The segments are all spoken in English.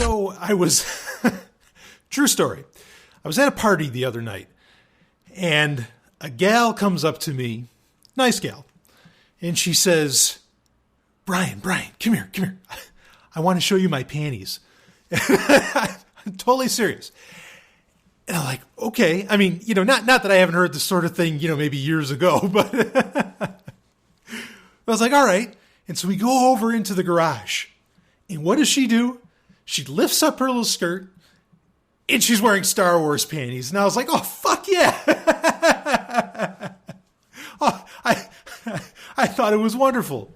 So I was, true story. I was at a party the other night and a gal comes up to me, nice gal, and she says, Brian, come here. I want to show you my panties. I'm totally serious. And I'm like, okay. I mean, not that I haven't heard this sort of thing, maybe years ago, but I was like, all right. And so we go over into the garage. And what does she do? She lifts up her little skirt and she's wearing Star Wars panties. And I was like, oh, fuck yeah. Oh, I thought it was wonderful.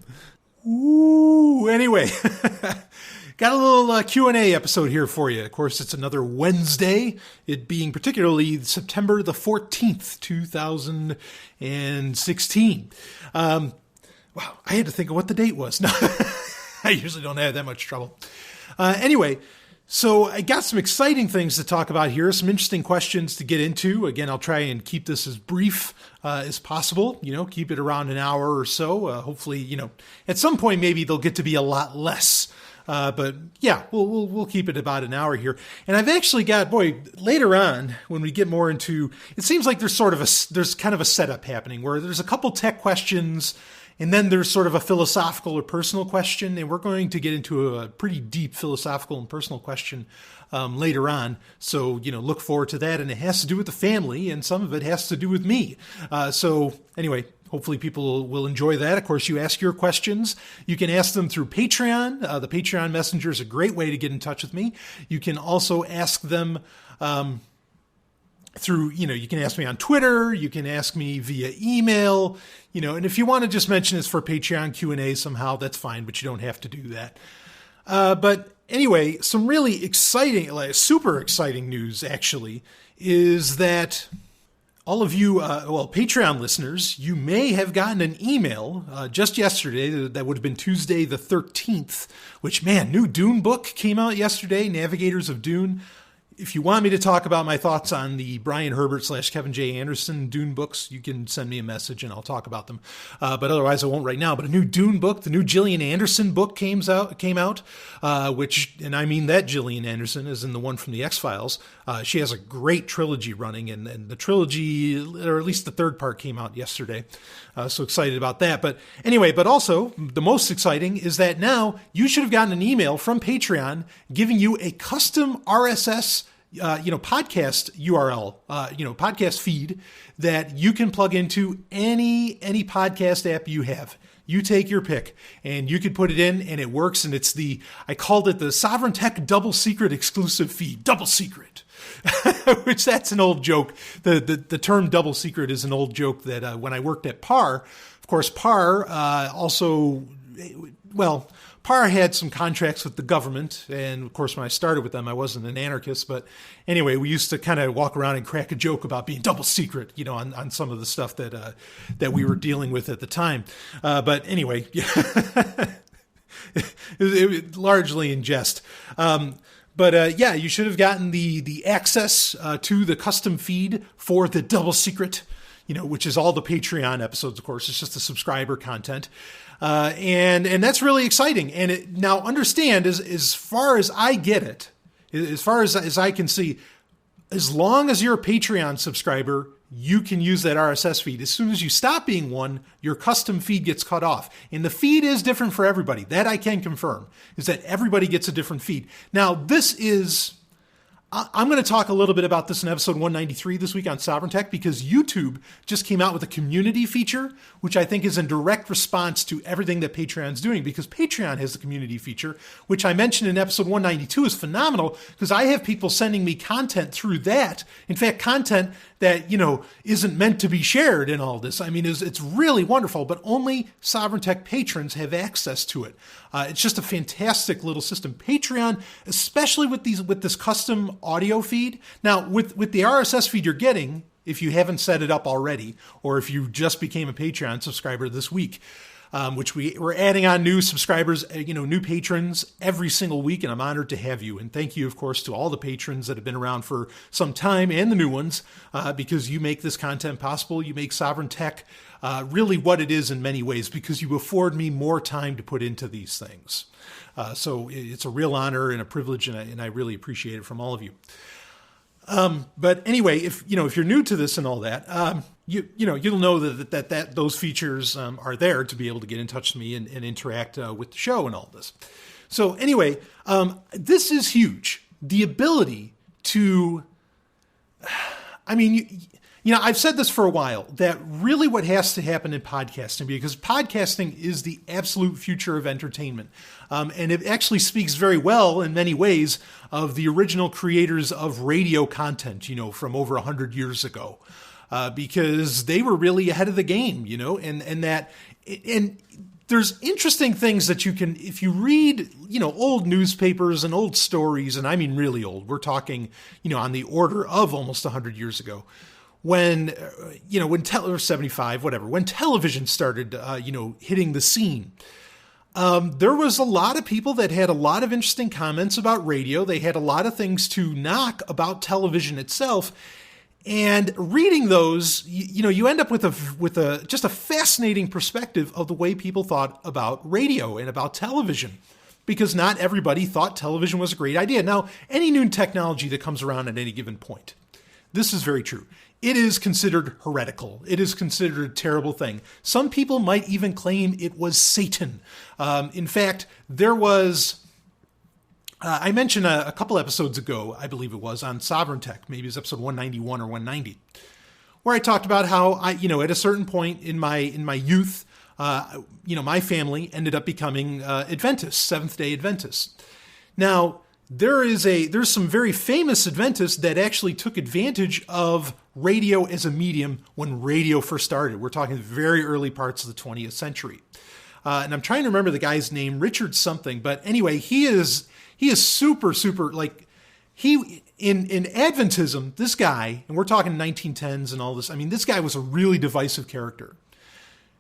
Ooh, anyway, got a little Q&A episode here for you. Of course, it's another Wednesday, it being particularly September the 14th, 2016. Wow, I had to think of what the date was. No, I usually don't have that much trouble. Anyway, so I got some exciting things to talk about here, some interesting questions to get into. Again, I'll try and keep this as brief as possible, keep it around an hour or so. Hopefully, at some point, maybe they'll get to be a lot less. But yeah, we'll keep it about an hour here. And I've actually got, later on when we get more into, it seems like there's kind of a setup happening where there's a couple tech questions and then there's sort of a philosophical or personal question. And we're going to get into a pretty deep philosophical and personal question later on. So, look forward to that. And it has to do with the family and some of it has to do with me. So anyway, hopefully people will enjoy that. Of course, you ask your questions. You can ask them through Patreon. The Patreon Messenger is a great way to get in touch with me. You can also ask them through, you can ask me on Twitter. You can ask me via email, and if you want to just mention it's for Patreon Q&A somehow, that's fine, but you don't have to do that. But anyway, some really exciting, super exciting news actually is that all of you, Patreon listeners, you may have gotten an email just yesterday. That would have been Tuesday the 13th, which, man, new Dune book came out yesterday, Navigators of Dune. If you want me to talk about my thoughts on the Brian Herbert / Kevin J. Anderson Dune books, you can send me a message and I'll talk about them. But otherwise, I won't right now. But a new Dune book, the new Gillian Anderson book came out, which, and I mean that Gillian Anderson is in the one from the X-Files. She has a great trilogy running, and the trilogy, or at least the third part, came out yesterday. So excited about that. But anyway, but also the most exciting is that now you should have gotten an email from Patreon giving you a custom RSS podcast URL, podcast feed that you can plug into any podcast app you have. You take your pick and you can put it in and it works. And it's I called it the Sovryn Tech Double Secret exclusive feed, Double Secret, which that's an old joke. The term double secret is an old joke that when I worked at PAR, of course, PAR PAR had some contracts with the government, and of course, when I started with them, I wasn't an anarchist. But anyway, we used to kind of walk around and crack a joke about being double secret, on some of the stuff that we were dealing with at the time. But anyway, it largely in jest. But you should have gotten the access to the custom feed for the double secret, which is all the Patreon episodes. Of course, it's just the subscriber content. And that's really exciting. And now understand, as far as I get it, as far as I can see, as long as you're a Patreon subscriber, you can use that RSS feed. As soon as you stop being one, your custom feed gets cut off. And the feed is different for everybody. That I can confirm, is that everybody gets a different feed. Now, I'm going to talk a little bit about this in episode 193 this week on Sovryn Tech, because YouTube just came out with a community feature, which I think is in direct response to everything that Patreon's doing, because Patreon has the community feature, which I mentioned in episode 192 is phenomenal, because I have people sending me content through that. In fact, content that, isn't meant to be shared in all this. I mean, it's really wonderful, but only Sovryn Tech patrons have access to it. It's just a fantastic little system. Patreon, especially with this custom audio feed. Now, with the RSS feed you're getting, if you haven't set it up already, or if you just became a Patreon subscriber this week, which we're adding on new subscribers, new patrons every single week, and I'm honored to have you. And thank you, of course, to all the patrons that have been around for some time and the new ones, because you make this content possible. You make Sovryn Tech really what it is in many ways, because you afford me more time to put into these things. So it's a real honor and a privilege, and I really appreciate it from all of you. But anyway, if you're new to this and all that, you'll know that those features are there to be able to get in touch with me and interact with the show and all this. So anyway, this is huge. The ability to, I've said this for a while, that really what has to happen in podcasting, because podcasting is the absolute future of entertainment. And it actually speaks very well in many ways of the original creators of radio content, from over 100 years ago, because they were really ahead of the game, and there's interesting things that you can, if you read, old newspapers and old stories, and I mean really old, we're talking, on the order of almost 100 years ago. When 75, whatever, when television started, hitting the scene, there was a lot of people that had a lot of interesting comments about radio. They had a lot of things to knock about television itself. And reading those, you end up with just a fascinating perspective of the way people thought about radio and about television, because not everybody thought television was a great idea. Now, any new technology that comes around at any given point, this is very true. It is considered heretical. It is considered a terrible thing. Some people might even claim it was Satan. In fact, there was, I mentioned a couple episodes ago, I believe it was, on Sovryn Tech, maybe it was episode 191 or 190, where I talked about how at a certain point in my youth, my family ended up becoming Adventists, Seventh-day Adventists. Now, there's some very famous Adventists that actually took advantage of radio as a medium when radio first started. We're talking very early parts of the 20th century. And I'm trying to remember the guy's name, Richard something, but anyway, he is super, super, in Adventism, this guy, and we're talking 1910s and all this, this guy was a really divisive character,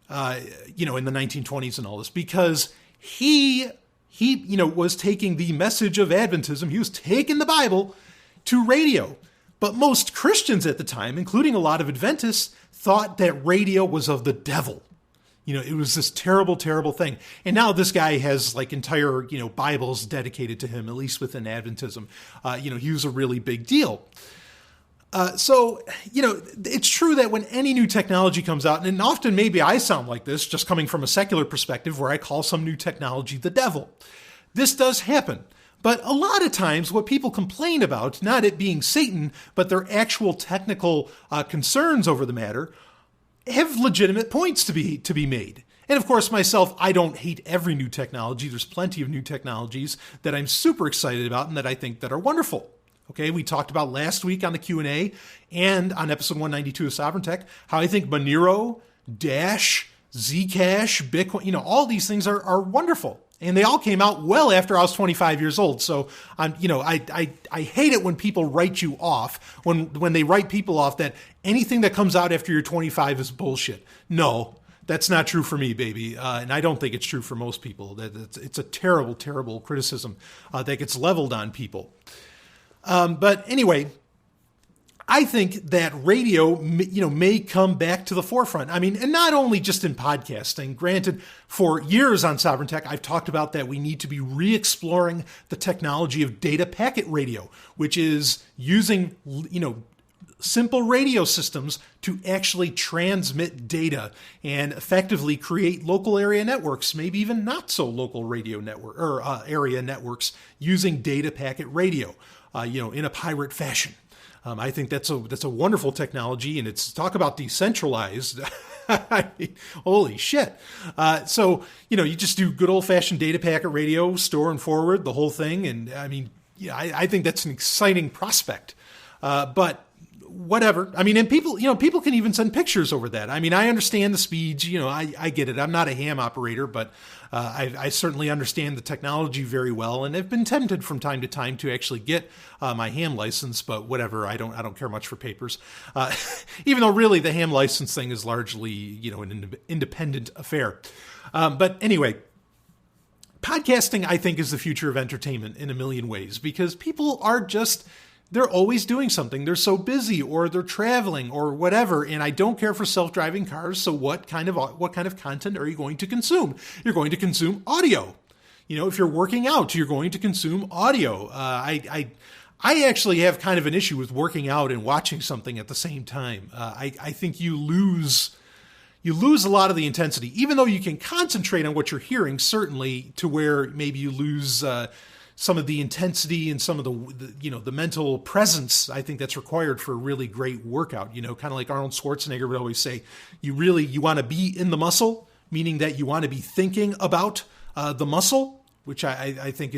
in the 1920s and all this, because he was taking the message of Adventism, he was taking the Bible to radio. But most Christians at the time, including a lot of Adventists, thought that radio was of the devil. It was this terrible, terrible thing. And now this guy has entire, Bibles dedicated to him, at least within Adventism. He was a really big deal. So it's true that when any new technology comes out, and often maybe I sound like this, just coming from a secular perspective, where I call some new technology the devil. This does happen. But a lot of times what people complain about, not it being Satan, but their actual technical concerns over the matter, have legitimate points to be made. And of course, myself, I don't hate every new technology. There's plenty of new technologies that I'm super excited about and that I think that are wonderful. Okay, we talked about last week on the Q&A and on episode 192 of Sovryn Tech, how I think Monero, Dash, Zcash, Bitcoin, all these things are wonderful. And they all came out well after I was 25 years old. So I hate it when people write you off, when they write people off that anything that comes out after you're 25 is bullshit. No, that's not true for me, baby. And I don't think it's true for most people. It's a terrible, terrible criticism that gets leveled on people. But anyway, I think that radio, may come back to the forefront. And not only just in podcasting. Granted, for years on Sovryn Tech, I've talked about that we need to be re-exploring the technology of data packet radio, which is using, simple radio systems to actually transmit data and effectively create local area networks, maybe even not so local radio network or area networks using data packet radio, in a pirate fashion. I think that's a wonderful technology, and it's talk about decentralized. Holy shit. So, you just do good old fashioned data packet radio, store and forward the whole thing. And I think that's an exciting prospect. But whatever. I mean, and people can even send pictures over that. I mean, I understand the speeds, I get it. I'm not a ham operator, but I certainly understand the technology very well, and have been tempted from time to time to actually get my ham license, but whatever. I don't care much for papers. Even though really the ham license thing is largely, an independent affair. But anyway, podcasting, I think, is the future of entertainment in a million ways, because people are they're always doing something. They're so busy, or they're traveling, or whatever. And I don't care for self-driving cars. So what kind of content are you going to consume? You're going to consume audio. If you're working out, you're going to consume audio. I actually have kind of an issue with working out and watching something at the same time. I think you lose a lot of the intensity, even though you can concentrate on what you're hearing, certainly, to where maybe you lose some of the intensity and some of the mental presence. I think that's required for a really great workout. Kind of like Arnold Schwarzenegger would always say, you want to be in the muscle, meaning that you want to be thinking about the muscle, which I think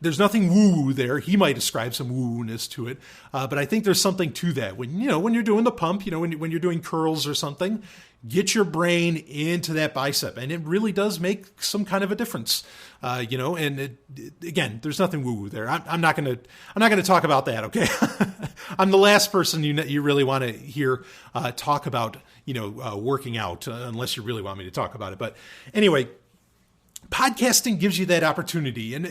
there's nothing woo-woo there. He might ascribe some woo-woo-ness to it, but I think there's something to that. When you're doing the pump, when you're doing curls or something, get your brain into that bicep, and it really does make some kind of a difference. And again, there's nothing woo-woo there. I'm not going to talk about that. Okay. I'm the last person you really want to hear talk about, working out, unless you really want me to talk about it. But anyway, podcasting gives you that opportunity, and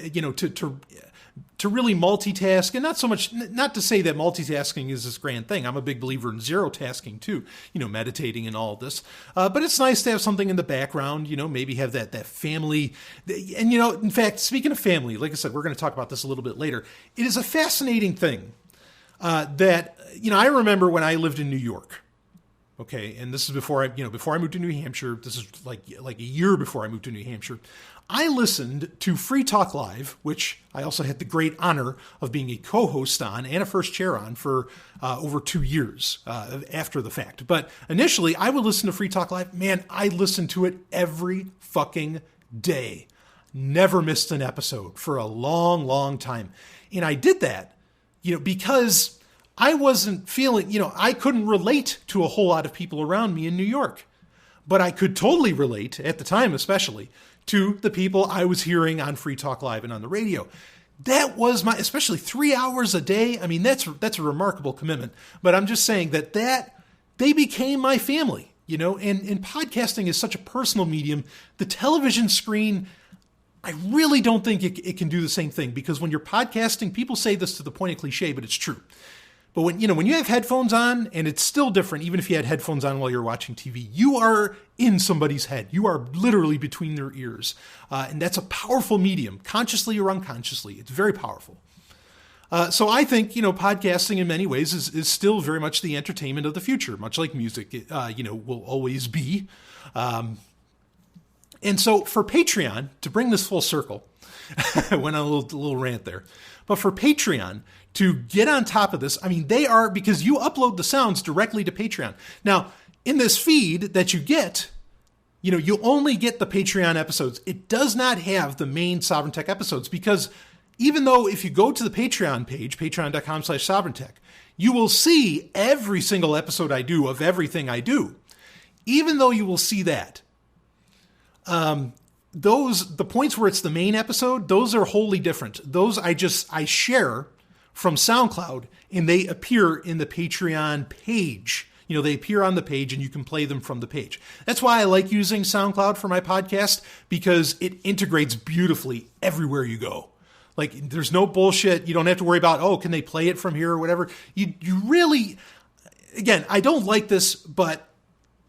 to really multitask, and not to say that multitasking is this grand thing. I'm a big believer in zero tasking too, meditating and all of this. But it's nice to have something in the background, maybe have that family. And, in fact, speaking of family, like I said, we're going to talk about this a little bit later. It is a fascinating thing that, I remember when I lived in New York. Okay, and this is before I moved to New Hampshire. This is like a year before I moved to New Hampshire. I listened to Free Talk Live, which I also had the great honor of being a co-host on and a first chair on for over 2 years after the fact. But initially, I would listen to Free Talk Live. Man, I listened to it every fucking day. Never missed an episode for a long, long time. And I did that, because I wasn't feeling, I couldn't relate to a whole lot of people around me in New York. But I could totally relate, at the time especially, to the people I was hearing on Free Talk Live and on the radio. That was especially 3 hours a day. I mean, that's a remarkable commitment. But I'm just saying that they became my family, and podcasting is such a personal medium. The television screen, I really don't think it can do the same thing, because when you're podcasting, people say this to the point of cliche, but it's true. But when you have headphones on, and it's still different, even if you had headphones on while you're watching TV, you are in somebody's head. You are literally between their ears. And that's a powerful medium, consciously or unconsciously. It's very powerful. So I think, podcasting in many ways is still very much the entertainment of the future, much like music, will always be. And so for Patreon, to bring this full circle, I went on a little rant there, but for Patreon to get on top of this, I mean, they are, because you upload the sounds directly to Patreon. Now, in this feed that you get, you only get the Patreon episodes. It does not have the main Sovereign Tech episodes, because even though if you go to the Patreon page, patreon.com/sovereigntech, you will see every single episode I do of everything I do. Even though you will see that, the points where it's the main episode, those are wholly different. Those I share from SoundCloud, and they appear in the Patreon page. They appear on the page, and you can play them from the page. That's why I like using SoundCloud for my podcast, because it integrates beautifully everywhere you go. Like, there's no bullshit. You don't have to worry about, can they play it from here or whatever. You really, again, I don't like this, but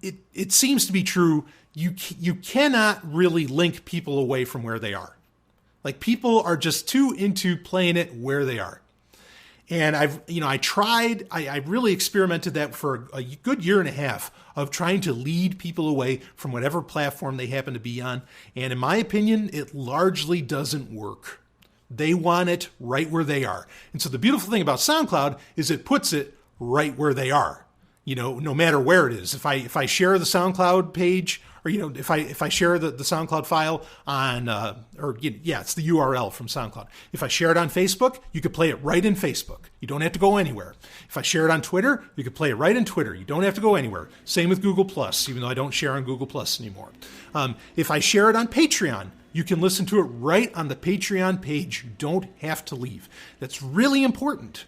it seems to be true. You cannot really link people away from where they are. Like, people are just too into playing it where they are. And I really experimented that for a good year and a half of trying to lead people away from whatever platform they happen to be on. And in my opinion, it largely doesn't work. They want it right where they are. And so the beautiful thing about SoundCloud is it puts it right where they are. no matter where it is. If I share the SoundCloud page, or, if I share the SoundCloud file on, it's the URL from SoundCloud. If I share it on Facebook, you could play it right in Facebook. You don't have to go anywhere. If I share it on Twitter, you could play it right in Twitter. You don't have to go anywhere. Same with Google+, even though I don't share on Google+ anymore. If I share it on Patreon, you can listen to it right on the Patreon page. You don't have to leave. That's really important.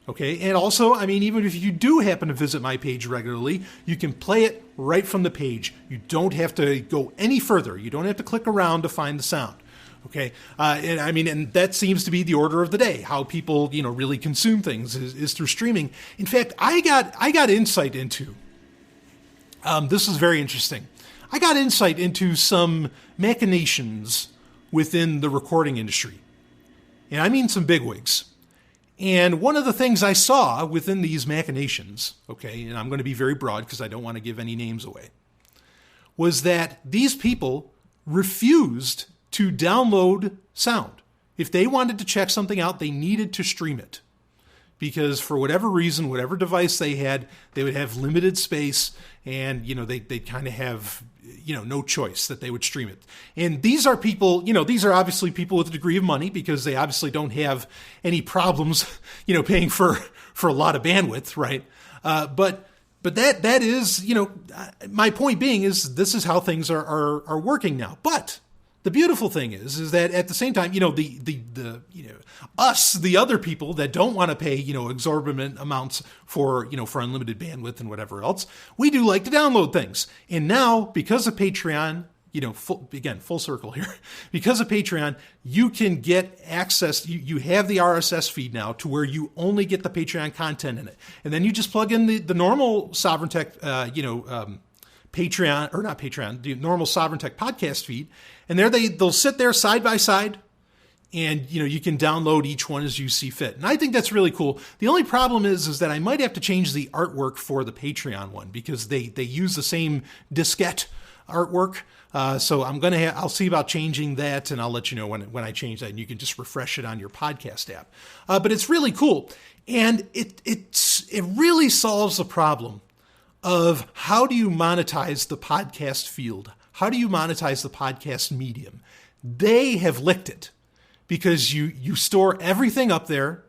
Okay, and also, even if you do happen to visit my page regularly, you can play it right from the page. You don't have to go any further. You don't have to click around to find the sound. Okay, and that seems to be the order of the day. How people, really consume things is through streaming. In fact, I got insight into. This is very interesting. I got insight into some machinations within the recording industry, and I mean some bigwigs. And one of the things I saw within these machinations, okay, and I'm going to be very broad because I don't want to give any names away, was that these people refused to download sound. If they wanted to check something out, they needed to stream it. Because for whatever reason, whatever device they had, they would have limited space, and they'd kind of have no choice that they would stream it. And these are people, these are obviously people with a degree of money, because they obviously don't have any problems, paying for a lot of bandwidth, right? But that is, my point being is this is how things are working now. But the beautiful thing is that at the same time, us, the other people that don't want to pay, exorbitant amounts for unlimited bandwidth and whatever else, we do like to download things. And now, because of Patreon, full circle here, because of Patreon, you can get access. You have the RSS feed now to where you only get the Patreon content in it. And then you just plug in the normal Sovryn Tech, Patreon, or not Patreon, the normal Sovryn Tech podcast feed. And they'll sit there side by side, and you can download each one as you see fit. And I think that's really cool. The only problem is that I might have to change the artwork for the Patreon one, because they use the same diskette artwork. So I'll see about changing that, and I'll let you know when I change that, and you can just refresh it on your podcast app. But it's really cool, and it really solves the problem of how do you monetize the podcast field? How do you monetize the podcast medium? They have licked it, because you store everything up there.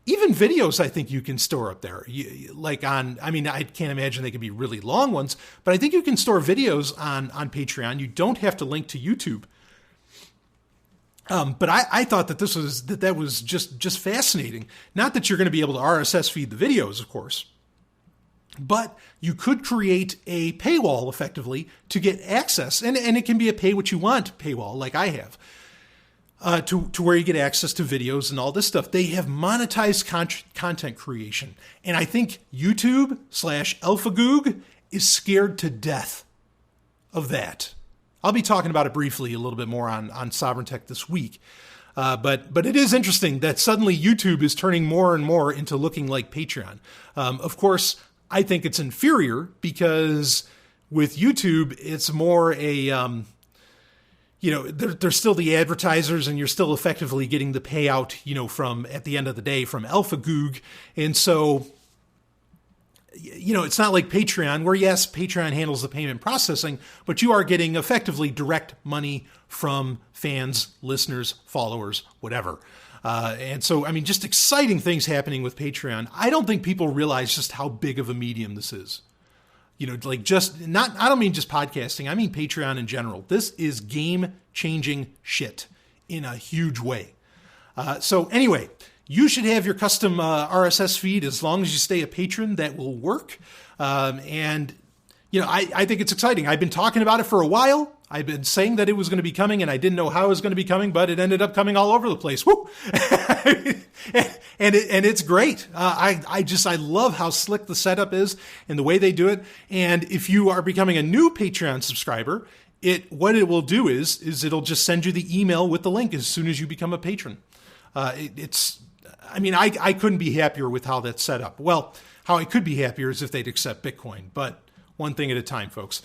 Even videos, I think you can store up there. I can't imagine they could be really long ones, but I think you can store videos on Patreon. You don't have to link to YouTube. But I thought that that was just fascinating. Not that you're going to be able to RSS feed the videos, of course, but you could create a paywall effectively to get access, and it can be a pay what you want paywall, like I have, to where you get access to videos and all this stuff. They have monetized content creation, and I think YouTube /AlphaGoog is scared to death of that. I'll be talking about it briefly a little bit more on Sovryn Tech this week. But it is interesting that suddenly YouTube is turning more and more into looking like Patreon. Of course, I think it's inferior, because with YouTube, it's more a, they're still the advertisers, and you're still effectively getting the payout, from at the end of the day from AlphaGoog. And so, it's not like Patreon, where yes, Patreon handles the payment processing, but you are getting effectively direct money from fans, listeners, followers, whatever. And so, just exciting things happening with Patreon. I don't think people realize just how big of a medium this is. I don't mean just podcasting. I mean Patreon in general. This is game-changing shit in a huge way. So anyway, you should have your custom RSS feed as long as you stay a patron. That will work. I think it's exciting. I've been talking about it for a while. I've been saying that it was going to be coming, and I didn't know how it was going to be coming, but it ended up coming all over the place. Woo! and it's great. I love how slick the setup is and the way they do it. And if you are becoming a new Patreon subscriber, what it will do is it'll just send you the email with the link as soon as you become a patron. I couldn't be happier with how that's set up. Well, how I could be happier is if they'd accept Bitcoin, but one thing at a time, folks.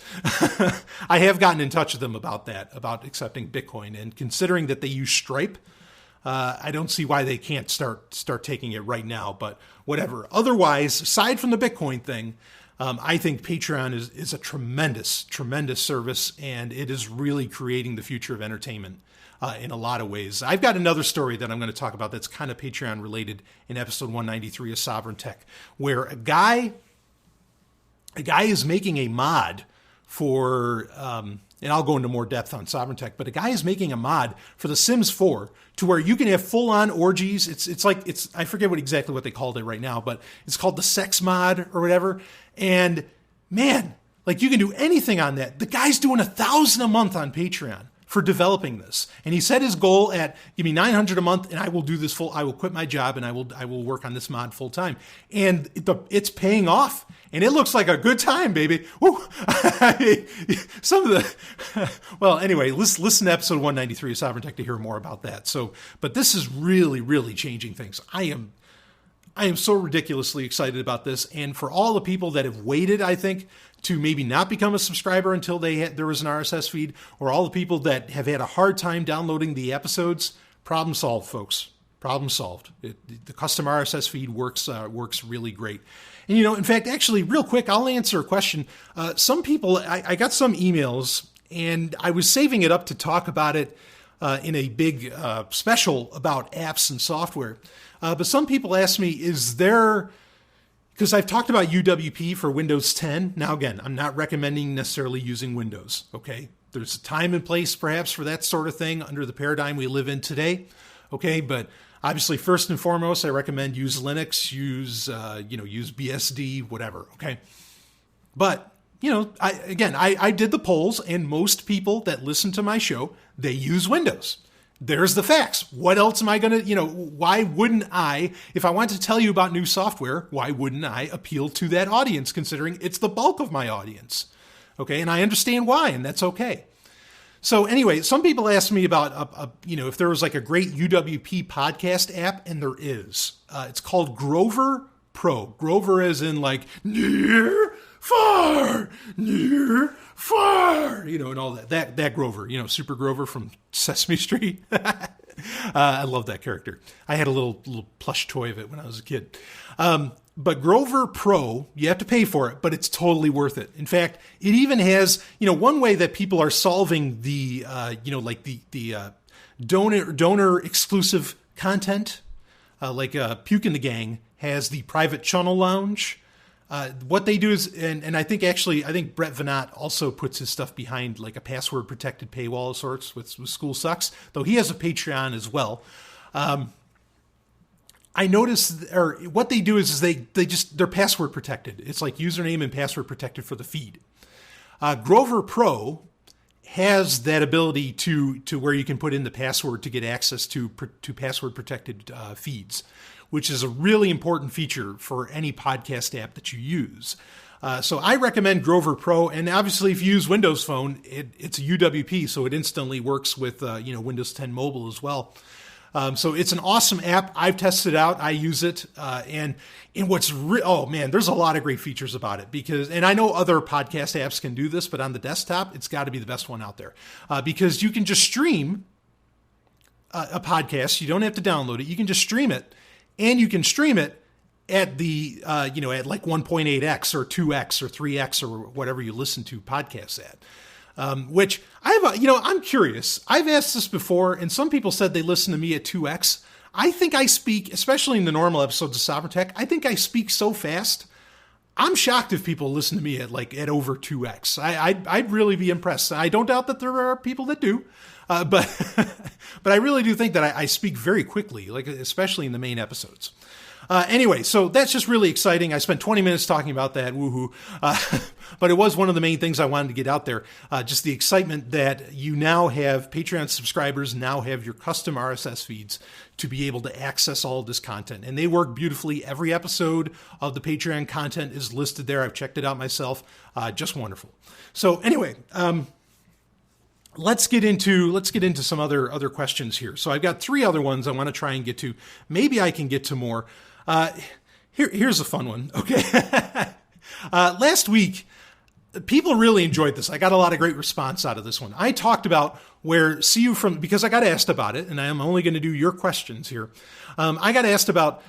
I have gotten in touch with them about that, about accepting Bitcoin, and considering that they use Stripe, I don't see why they can't start taking it right now, but whatever. Otherwise, aside from the Bitcoin thing, I think Patreon is a tremendous, tremendous service, and it is really creating the future of entertainment in a lot of ways. I've got another story that I'm going to talk about that's kind of Patreon related in episode 193 of Sovryn Tech, where a guy is making a mod for, and I'll go into more depth on Sovryn Tech, but a guy is making a mod for The Sims 4 to where you can have full-on orgies. It's I forget exactly what they called it right now, but it's called the sex mod or whatever. And man, like you can do anything on that. The guy's doing $1,000 a month on Patreon for developing this. And he set his goal at, give me $900 a month and I will do this I will quit my job and I will work on this mod full time. And it's paying off. And it looks like a good time, baby. Woo. Well, anyway, listen to episode 193 of Sovryn Tech to hear more about that. So, but this is really, really changing things. I am so ridiculously excited about this. And for all the people that have waited, I think, to maybe not become a subscriber until there was an RSS feed, or all the people that have had a hard time downloading the episodes, problem solved, folks. Problem solved. The custom RSS feed works really great. And, in fact, actually, real quick, I'll answer a question. Some people, I got some emails, and I was saving it up to talk about it in a big special about apps and software. But some people asked me, because I've talked about UWP for Windows 10. Now, again, I'm not recommending necessarily using Windows, okay? There's a time and place, perhaps, for that sort of thing under the paradigm we live in today, okay? But obviously, first and foremost, I recommend use Linux, use BSD, whatever, okay? But, I did the polls, and most people that listen to my show, they use Windows. There's the facts. What else am I going to, why wouldn't I, if I want to tell you about new software, why wouldn't I appeal to that audience, considering it's the bulk of my audience? Okay, and I understand why, and that's okay. So anyway, some people ask me about, if there was like a great UWP podcast app, and there is. It's called Grover Pro. Grover as in like near, far, and all that. That Grover, Super Grover from Sesame Street. I love that character. I had a little plush toy of it when I was a kid. But Grover Pro, you have to pay for it, but it's totally worth it. In fact, it even has, one way that people are solving the, donor exclusive content, like Puke and the Gang has the private channel lounge. What they do is, and I think Brett Venat also puts his stuff behind like a password protected paywall of sorts with School Sucks, though he has a Patreon as well. I noticed, or what they do is they're password protected. It's like username and password protected for the feed. Grover Pro has that ability to where you can put in the password to get access to password protected feeds, which is a really important feature for any podcast app that you use. So I recommend Grover Pro, and obviously if you use Windows Phone, it's a UWP, so it instantly works with Windows 10 Mobile as well. So it's an awesome app. I've tested it out. I use it. And what's there's a lot of great features about it and I know other podcast apps can do this, but on the desktop, it's got to be the best one out there. Because you can just stream a podcast. You don't have to download it. You can just stream it, and you can stream it at the, at like 1.8x or 2x or 3x or whatever you listen to podcasts at. Which I have, I'm curious. I've asked this before, and some people said they listen to me at 2x. I think I speak, especially in the normal episodes of Sovryn Tech, I think I speak so fast. I'm shocked if people listen to me at over 2x. I'd really be impressed. I don't doubt that there are people that do, but I really do think that I speak very quickly, like especially in the main episodes. Anyway, so that's just really exciting. I spent 20 minutes talking about that, woohoo. But it was one of the main things I wanted to get out there. Just the excitement that you now have, Patreon subscribers now have your custom RSS feeds to be able to access all of this content. And they work beautifully. Every episode of the Patreon content is listed there. I've checked it out myself. Just wonderful. So anyway, let's get into some other questions here. So I've got 3 other ones I want to try and get to. Maybe I can get to more. Here's a fun one. Okay. Last week, people really enjoyed this. I got a lot of great response out of this one. I talked about because I got asked about it, and I'm only going to do your questions here. I got asked about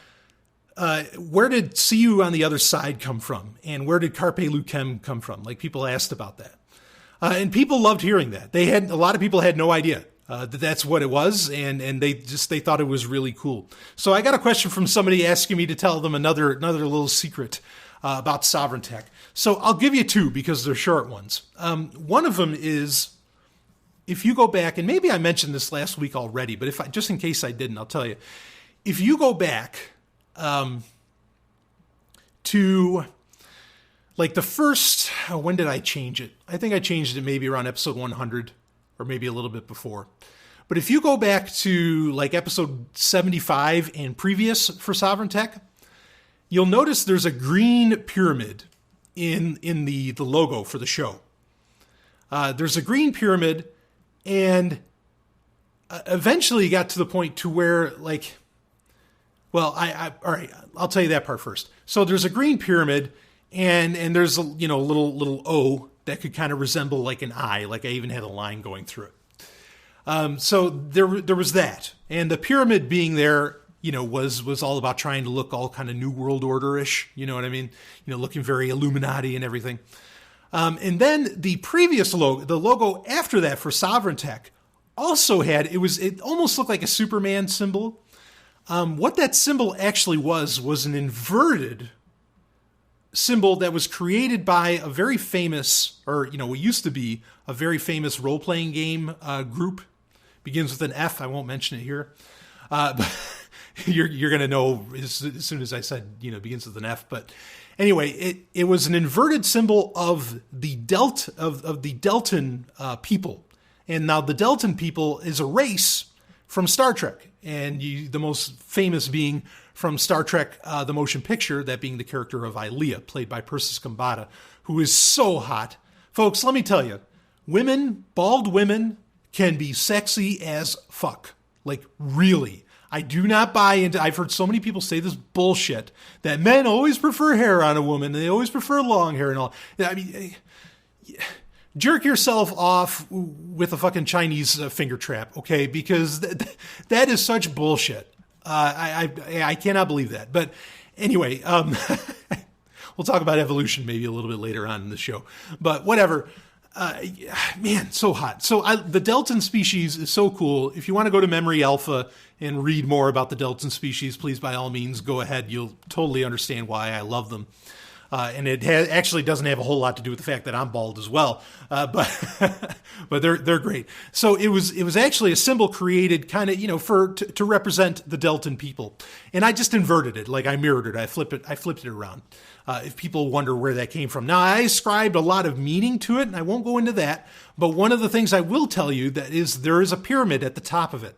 where did See You on the Other Side come from? And where did Carpe Lucem come from? Like, people asked about that. And people loved hearing that. A lot of people had no idea that that's what it was, and they thought it was really cool. So I got a question from somebody asking me to tell them another little secret about Sovryn Tech. So I'll give you two because they're short ones. One of them is, if you go back, and maybe I mentioned this last week already, but just in case I didn't, I'll tell you. If you go back to like the first, when did I change it? I think I changed it maybe around episode 100 or maybe a little bit before. But if you go back to like episode 75 and previous for Sovryn Tech, you'll notice there's a green pyramid in the logo for the show. There's a green pyramid, and eventually got to the point to where, like, well, all right, I'll tell you that part first. So there's a green pyramid, and there's a little O that could kind of resemble like an eye, like I even had a line going through it. So there was that, and the pyramid being there, was all about trying to look all kind of New World Order-ish, you know what I mean? Looking very Illuminati and everything. And then the previous logo, the logo after that for Sovryn Tech, also had, it almost looked like a Superman symbol. What that symbol actually was an inverted symbol that was created by a very famous, or what used to be a very famous role-playing game group. Begins with an F. I won't mention it here. But you're going to know as soon as I said, begins with an F. But anyway, it was an inverted symbol of the Deltan people. And now the Deltan people is a race from Star Trek. And the most famous being from Star Trek, the motion picture, that being the character of Ilea, played by Persis Khambatta, who is so hot. Folks, let me tell you, bald women can be sexy as fuck. Like, really. I do not buy into, I've heard so many people say this bullshit, that men always prefer hair on a woman, and they always prefer long hair and all. I mean, jerk yourself off with a fucking Chinese finger trap, okay? Because that is such bullshit. I cannot believe that. But anyway, we'll talk about evolution maybe a little bit later on in the show. But whatever. Man, so hot. So the Deltan species is so cool. If you want to go to Memory Alpha and read more about the Deltan species, please, by all means, go ahead. You'll totally understand why I love them. And it actually doesn't have a whole lot to do with the fact that I'm bald as well, but they're great. So it was actually a symbol created kind of to represent the Deltan people, and I just inverted it, like I mirrored it. I flipped it around. If people wonder where that came from, now I ascribed a lot of meaning to it, and I won't go into that. But one of the things I will tell you that is there is a pyramid at the top of it,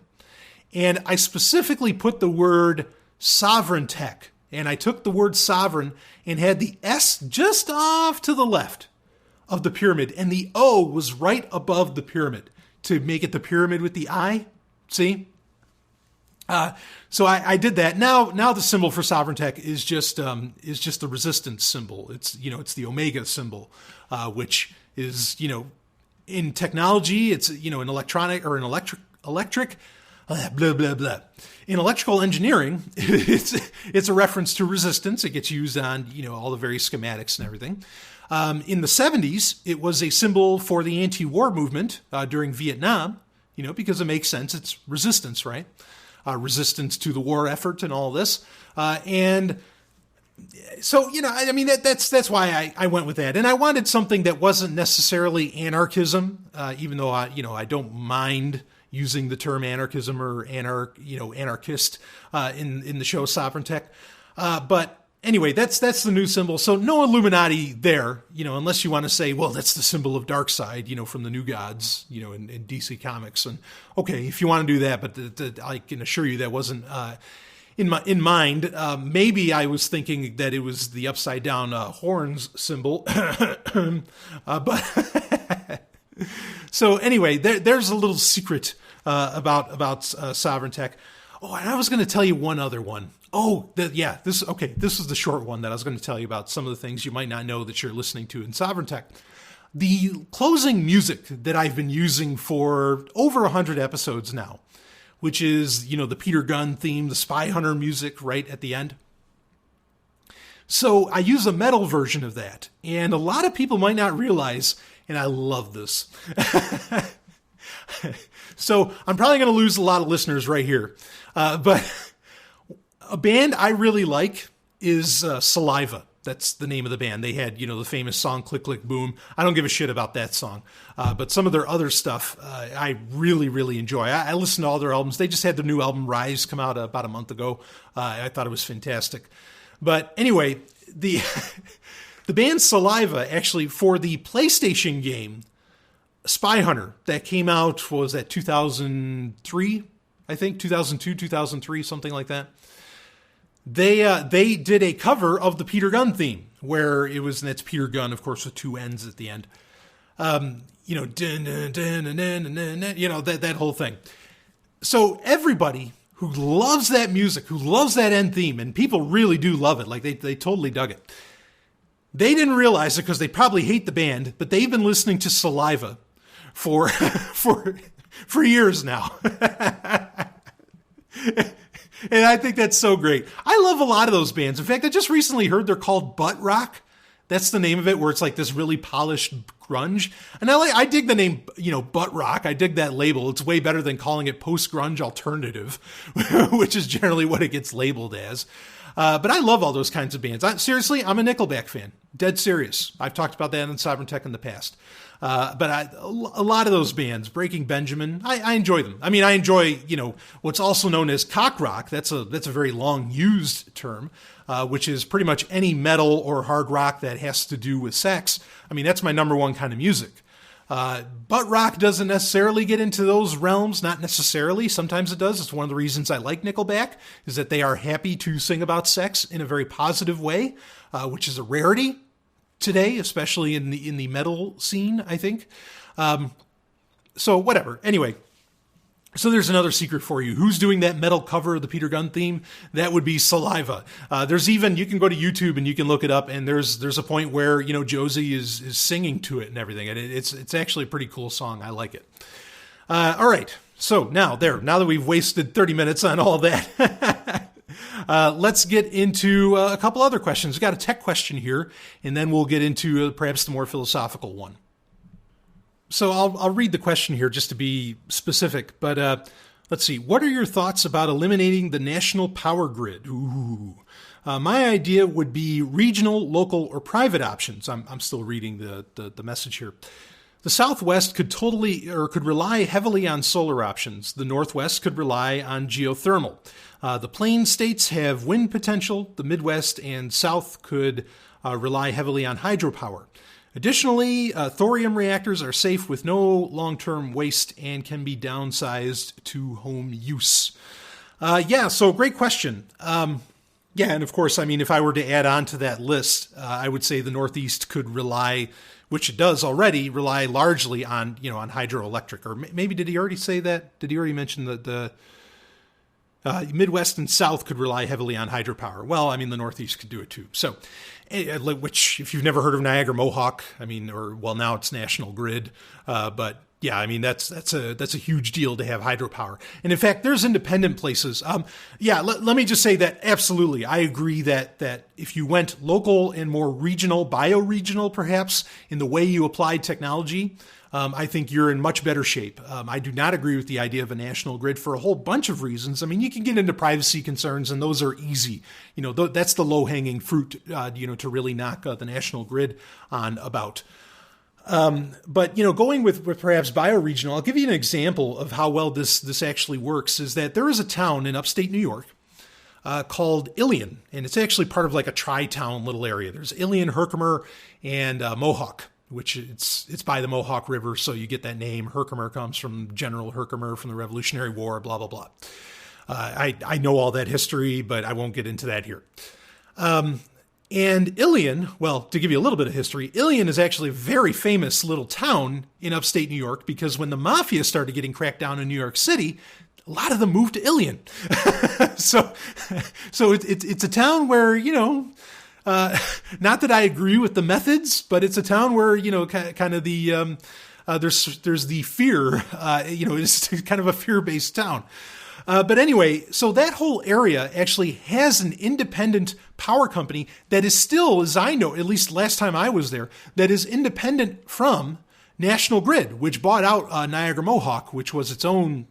and I specifically put the word Sovryn Tech. And I took the word sovereign and had the S just off to the left of the pyramid. And the O was right above the pyramid to make it the pyramid with the I. See? So I did that. Now the symbol for Sovryn Tech is just the resistance symbol. It's the Omega symbol, which is in technology, it's an electronic or an electric. Blah, blah, blah. In electrical engineering, it's a reference to resistance. It gets used on, all the various schematics and everything. In the 70s, it was a symbol for the anti-war movement during Vietnam, because it makes sense. It's resistance, right? Resistance to the war effort and all this. And so, that's why I went with that. And I wanted something that wasn't necessarily anarchism, even though I don't mind using the term anarchism or anarchist in the show Sovryn Tech. But anyway, that's the new symbol. So no Illuminati there, unless you want to say, well, that's the symbol of Darkseid, from the New Gods, in DC Comics. And okay, if you want to do that, but I can assure you that wasn't in mind. Maybe I was thinking that it was the upside down horns symbol, but. So anyway, there's a little secret about Sovryn Tech. Oh, and I was going to tell you one other one. This is the short one that I was going to tell you about some of the things you might not know that you're listening to in Sovryn Tech. The closing music that I've been using for over 100 episodes now, which is, the Peter Gunn theme, the Spy Hunter music right at the end. So I use a metal version of that. And a lot of people might not realize, and I love this. So I'm probably going to lose a lot of listeners right here. But a band I really like is Saliva. That's the name of the band. They had, the famous song Click, Click, Boom. I don't give a shit about that song. But some of their other stuff I really, really enjoy. I listened to all their albums. They just had their new album Rise come out about a month ago. I thought it was fantastic. But anyway, the band Saliva, actually, for the PlayStation game Spy Hunter that came out, what was that, 2003? I think 2002, 2003, something like that. They did a cover of the Peter Gunn theme, where it was, and that's Peter Gunn, of course, with two N's at the end. That whole thing. So everybody who loves that music, who loves that end theme, and people really do love it, like they totally dug it. They didn't realize it because they probably hate the band, but they've been listening to Saliva for years now. And I think that's so great. I love a lot of those bands. In fact, I just recently heard they're called butt rock. That's the name of it, where it's like this really polished grunge. And I dig the name, butt rock. I dig that label. It's way better than calling it post-grunge alternative, which is generally what it gets labeled as. But I love all those kinds of bands. Seriously, I'm a Nickelback fan. Dead serious. I've talked about that on Sovereign Tech in the past. But a lot of those bands, Breaking Benjamin, I enjoy them. I mean, I enjoy, what's also known as cock rock. That's a very long used term, which is pretty much any metal or hard rock that has to do with sex. I mean, that's my number one kind of music. Butt rock doesn't necessarily get into those realms. Not necessarily. Sometimes it does. It's one of the reasons I like Nickelback, is that they are happy to sing about sex in a very positive way, which is a rarity today, especially in the metal scene, I think. So whatever. Anyway, so there's another secret for you. Who's doing that metal cover of the Peter Gunn theme? That would be Saliva. There's even, you can go to YouTube and you can look it up, and there's a point where, Josie is singing to it and everything. And it's actually a pretty cool song. I like it. All right. So now that we've wasted 30 minutes on all that, let's get into a couple other questions. We've got a tech question here, and then we'll get into perhaps the more philosophical one. So I'll read the question here just to be specific, but let's see. What are your thoughts about eliminating the national power grid? Ooh. My idea would be regional, local, or private options. I'm still reading the message here. The Southwest could rely heavily on solar options. The Northwest could rely on geothermal. The Plains states have wind potential. The Midwest and South could rely heavily on hydropower. Additionally, thorium reactors are safe with no long-term waste and can be downsized to home use. So great question. And of course, I mean, if I were to add on to that list, I would say the Northeast could rely, which it does already, rely largely on, on hydroelectric. Or maybe did he already say that? Did he already mention that the Midwest and South could rely heavily on hydropower? Well, I mean, the Northeast could do it too. So, which, if you've never heard of Niagara Mohawk, I mean, now it's National Grid. But yeah, I mean, that's a huge deal to have hydropower. And in fact, there's independent places. Let me just say that absolutely, I agree that if you went local and more regional, bioregional perhaps, in the way you applied technology, I think you're in much better shape. I do not agree with the idea of a national grid for a whole bunch of reasons. I mean, you can get into privacy concerns, and those are easy. That's the low-hanging fruit, to really knock the national grid on about. But going with perhaps bioregional, I'll give you an example of how well this actually works. Is that there is a town in upstate New York called Ilion, and it's actually part of like a tri-town little area. There's Ilion, Herkimer, and Mohawk, which it's by the Mohawk River, so you get that name. Herkimer comes from General Herkimer from the Revolutionary War, blah, blah, blah. I know all that history, but I won't get into that here. And Ilion, well, to give you a little bit of history, Ilion is actually a very famous little town in upstate New York, because when the mafia started getting cracked down in New York City, a lot of them moved to Ilion. So it's a town where, not that I agree with the methods, but it's a town where, kind of the, there's the fear, it's kind of a fear-based town. But anyway, so that whole area actually has an independent power company that is still, as I know, at least last time I was there, that is independent from National Grid, which bought out Niagara Mohawk, which was its own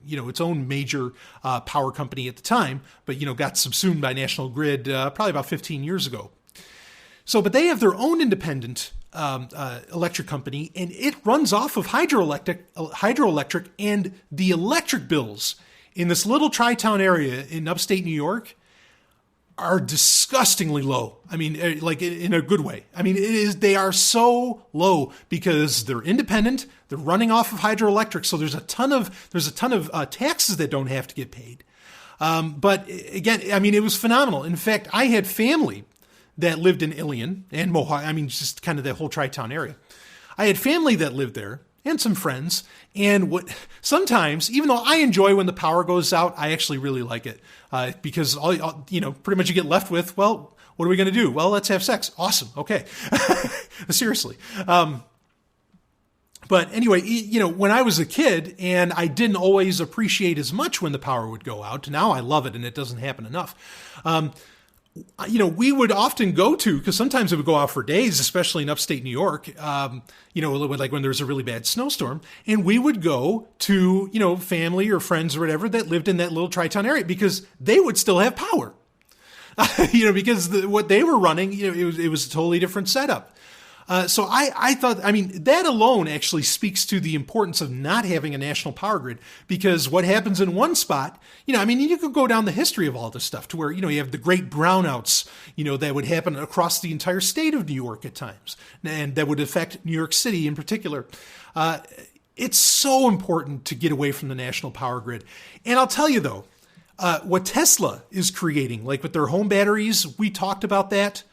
major power company at the time, but got subsumed by National Grid probably about 15 years ago. So, but they have their own independent electric company, and it runs off of hydroelectric, and the electric bills in this little tri-town area in upstate New York are disgustingly low. I mean, like in a good way. I mean, they are so low because they're independent. They're running off of hydroelectric. So there's a ton of taxes that don't have to get paid. But again, I mean, it was phenomenal. In fact, I had family that lived in Ilion and Mohawk. I mean, just kind of that whole tri-town area. I had family that lived there and some friends. And sometimes, even though I enjoy when the power goes out, I actually really like it because pretty much you get left with, well, what are we going to do? Well, let's have sex. Awesome. Okay. Seriously. But anyway, when I was a kid and I didn't always appreciate as much when the power would go out, now I love it and it doesn't happen enough. We would often go to, because sometimes it would go out for days, especially in upstate New Like when there's a really bad snowstorm, and we would go to, family or friends or whatever that lived in that little tri-town area because they would still have power, because what they were running, it was a totally different setup. So I thought, that alone actually speaks to the importance of not having a national power grid, because what happens in one spot, you could go down the history of all this stuff to where, you have the great brownouts, that would happen across the entire state of New York at times, and that would affect New York City in particular. It's so important to get away from the national power grid. And I'll tell you though, what Tesla is creating, like with their home batteries, we talked about that.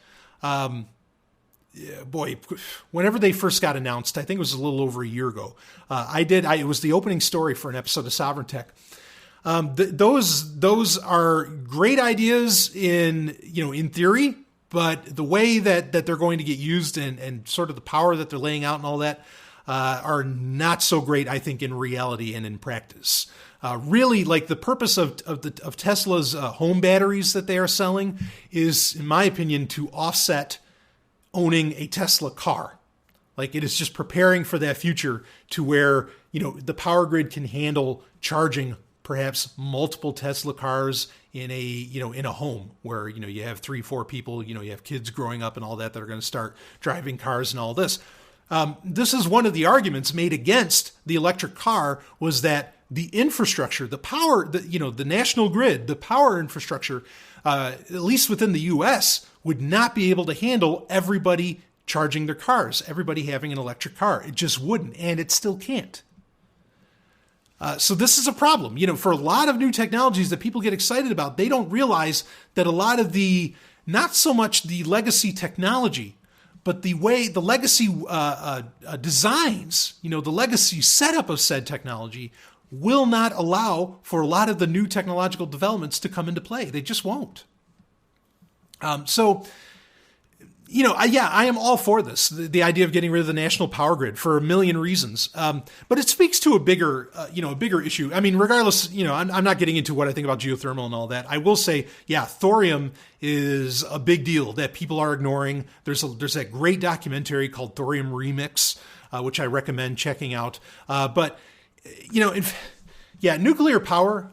Whenever they first got announced, I think it was a little over a year ago. It was the opening story for an episode of Sovryn Tech. Those are great ideas in theory, but the way that they're going to get used and sort of the power that they're laying out and all that are not so great, I think, in reality and in practice. Really, like the purpose of Tesla's home batteries that they are selling is, in my opinion, to offset owning a Tesla car. Like it is just preparing for that future to where, the power grid can handle charging perhaps multiple Tesla cars in a home where, you have 3-4 people, you have kids growing up and all that are going to start driving cars and all this. This is one of the arguments made against the electric car, was that the infrastructure, the power, the national grid, the power infrastructure, at least within the US, would not be able to handle everybody charging their cars, everybody having an electric car. It just wouldn't, and it still can't. So this is a problem. For a lot of new technologies that people get excited about, they don't realize that a lot of not so much the legacy technology, but the legacy designs, the legacy setup of said technology will not allow for a lot of the new technological developments to come into play. They just won't. I am all for this, the idea of getting rid of the national power grid for a million reasons. But it speaks to a bigger issue. Regardless, I'm not getting into what I think about geothermal and all that. I will say, thorium is a big deal that people are ignoring. There's that great documentary called Thorium Remix, which I recommend checking out. Nuclear power,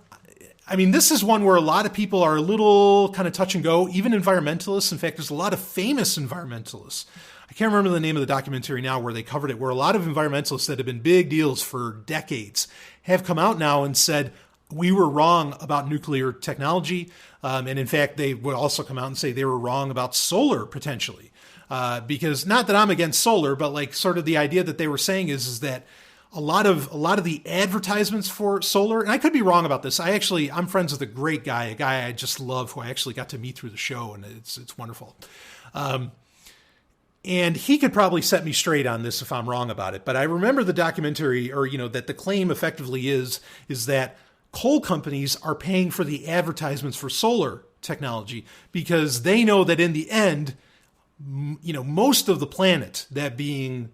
this is one where a lot of people are a little kind of touch and go, even environmentalists. In fact, there's a lot of famous environmentalists. I can't remember the name of the documentary now where they covered it, where a lot of environmentalists that have been big deals for decades have come out now and said, we were wrong about nuclear technology. And in fact, they would also come out and say they were wrong about solar potentially. Because not that I'm against solar, but like sort of the idea that they were saying is that a lot of the advertisements for solar, and I could be wrong about this. I'm friends with a great guy, a guy I just love, who I actually got to meet through the show, and it's wonderful. And he could probably set me straight on this if I'm wrong about it. But I remember the documentary, or that the claim effectively is that coal companies are paying for the advertisements for solar technology because they know that in the end, most of the planet, that being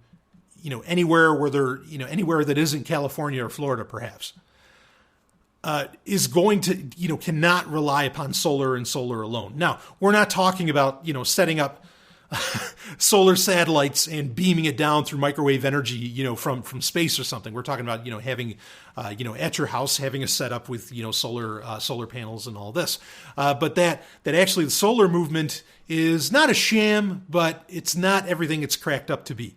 anywhere where anywhere that isn't California or Florida, perhaps, is going to, cannot rely upon solar and solar alone. Now, we're not talking about, setting up solar satellites and beaming it down through microwave energy, from space or something. We're talking about, having, at your house, having a setup with, solar panels and all this. But that actually the solar movement is not a sham, but it's not everything it's cracked up to be.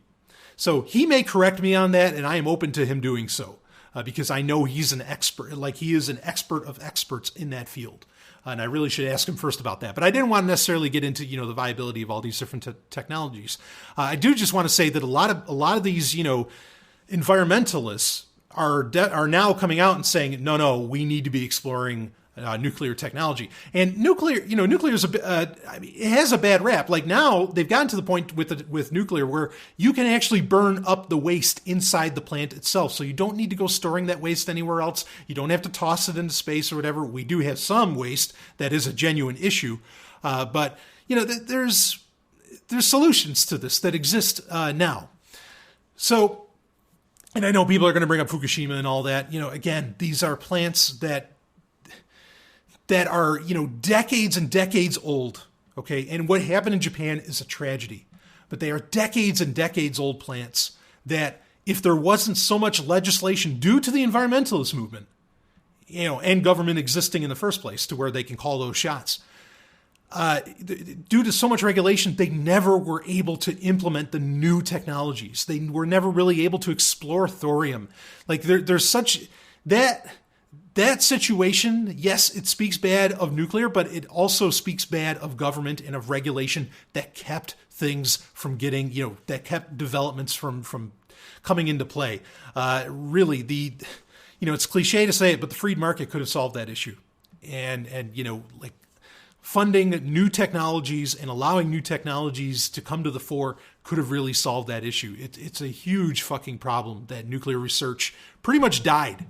So he may correct me on that, and I am open to him doing so, because I know he's an expert, like he is an expert of experts in that field. And I really should ask him first about that. But I didn't want to necessarily get into, the viability of all these different technologies. I do just want to say that a lot of these, environmentalists are now coming out and saying, no, we need to be exploring nuclear technology. And nuclear is it has a bad rap. Like now they've gotten to the point with nuclear where you can actually burn up the waste inside the plant itself. So you don't need to go storing that waste anywhere else. You don't have to toss it into space or whatever. We do have some waste that is a genuine issue. But there's solutions to this that exist now. So, and I know people are going to bring up Fukushima and all that. Again, these are plants that are, decades and decades old, okay? And what happened in Japan is a tragedy. But they are decades and decades old plants that if there wasn't so much legislation due to the environmentalist movement, and government existing in the first place to where they can call those shots, due to so much regulation, they never were able to implement the new technologies. They were never really able to explore thorium. Like there's such that situation, yes, it speaks bad of nuclear, but it also speaks bad of government and of regulation that kept things from getting, that kept developments from coming into play. Really, it's cliche to say it, but the free market could have solved that issue. And like funding new technologies and allowing new technologies to come to the fore could have really solved that issue. It's a huge fucking problem that nuclear research pretty much died.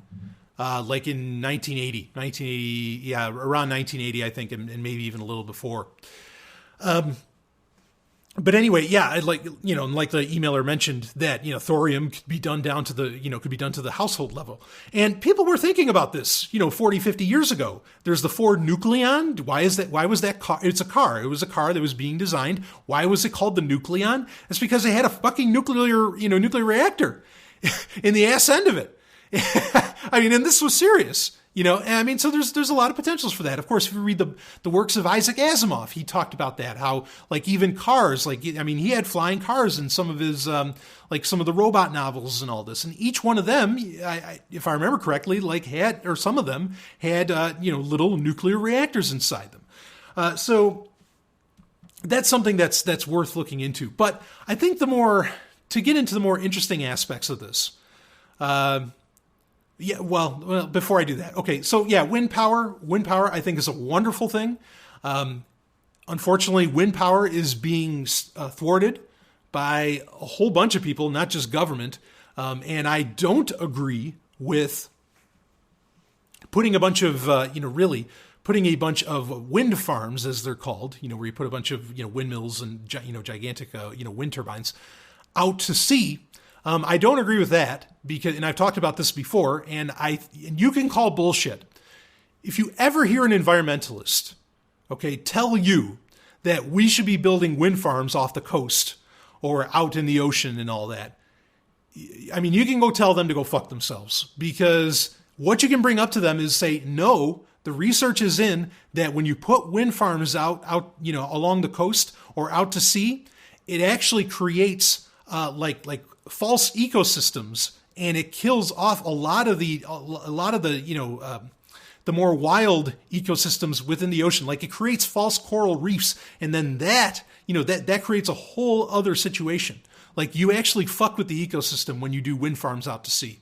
Like in 1980, around 1980, I think, and maybe even a little before. But anyway, like the emailer mentioned that, thorium could be done down to the household level. And people were thinking about this, 40, 50 years ago. There's the Ford Nucleon. Why was that car? It's a car. It was a car that was being designed. Why was it called the Nucleon? It's because it had a fucking nuclear reactor in the ass end of it. And this was serious, so there's a lot of potentials for that. Of course, if you read the works of Isaac Asimov, he talked about that, how like even cars, he had flying cars in some of his, some of the robot novels and all this. And each one of them, if I remember correctly, some of them had, little nuclear reactors inside them. So that's something that's worth looking into. But I think to get into the more interesting aspects of this, well, before I do that, okay. So wind power, I think is a wonderful thing. Unfortunately, wind power is being thwarted by a whole bunch of people, not just government. And I don't agree with putting a bunch of, wind farms, as they're called, where you put a bunch of, windmills and, gigantic, wind turbines out to sea. I don't agree with that and I've talked about this before, and you can call bullshit. If you ever hear an environmentalist, tell you that we should be building wind farms off the coast or out in the ocean and all that, you can go tell them to go fuck themselves, because what you can bring up to them is say, no, the research is in that when you put wind farms out, along the coast or out to sea, it actually creates false ecosystems, and it kills off a lot of the more wild ecosystems within the ocean. Like it creates false coral reefs, and then that creates a whole other situation. Like you actually fuck with the ecosystem when you do wind farms out to sea.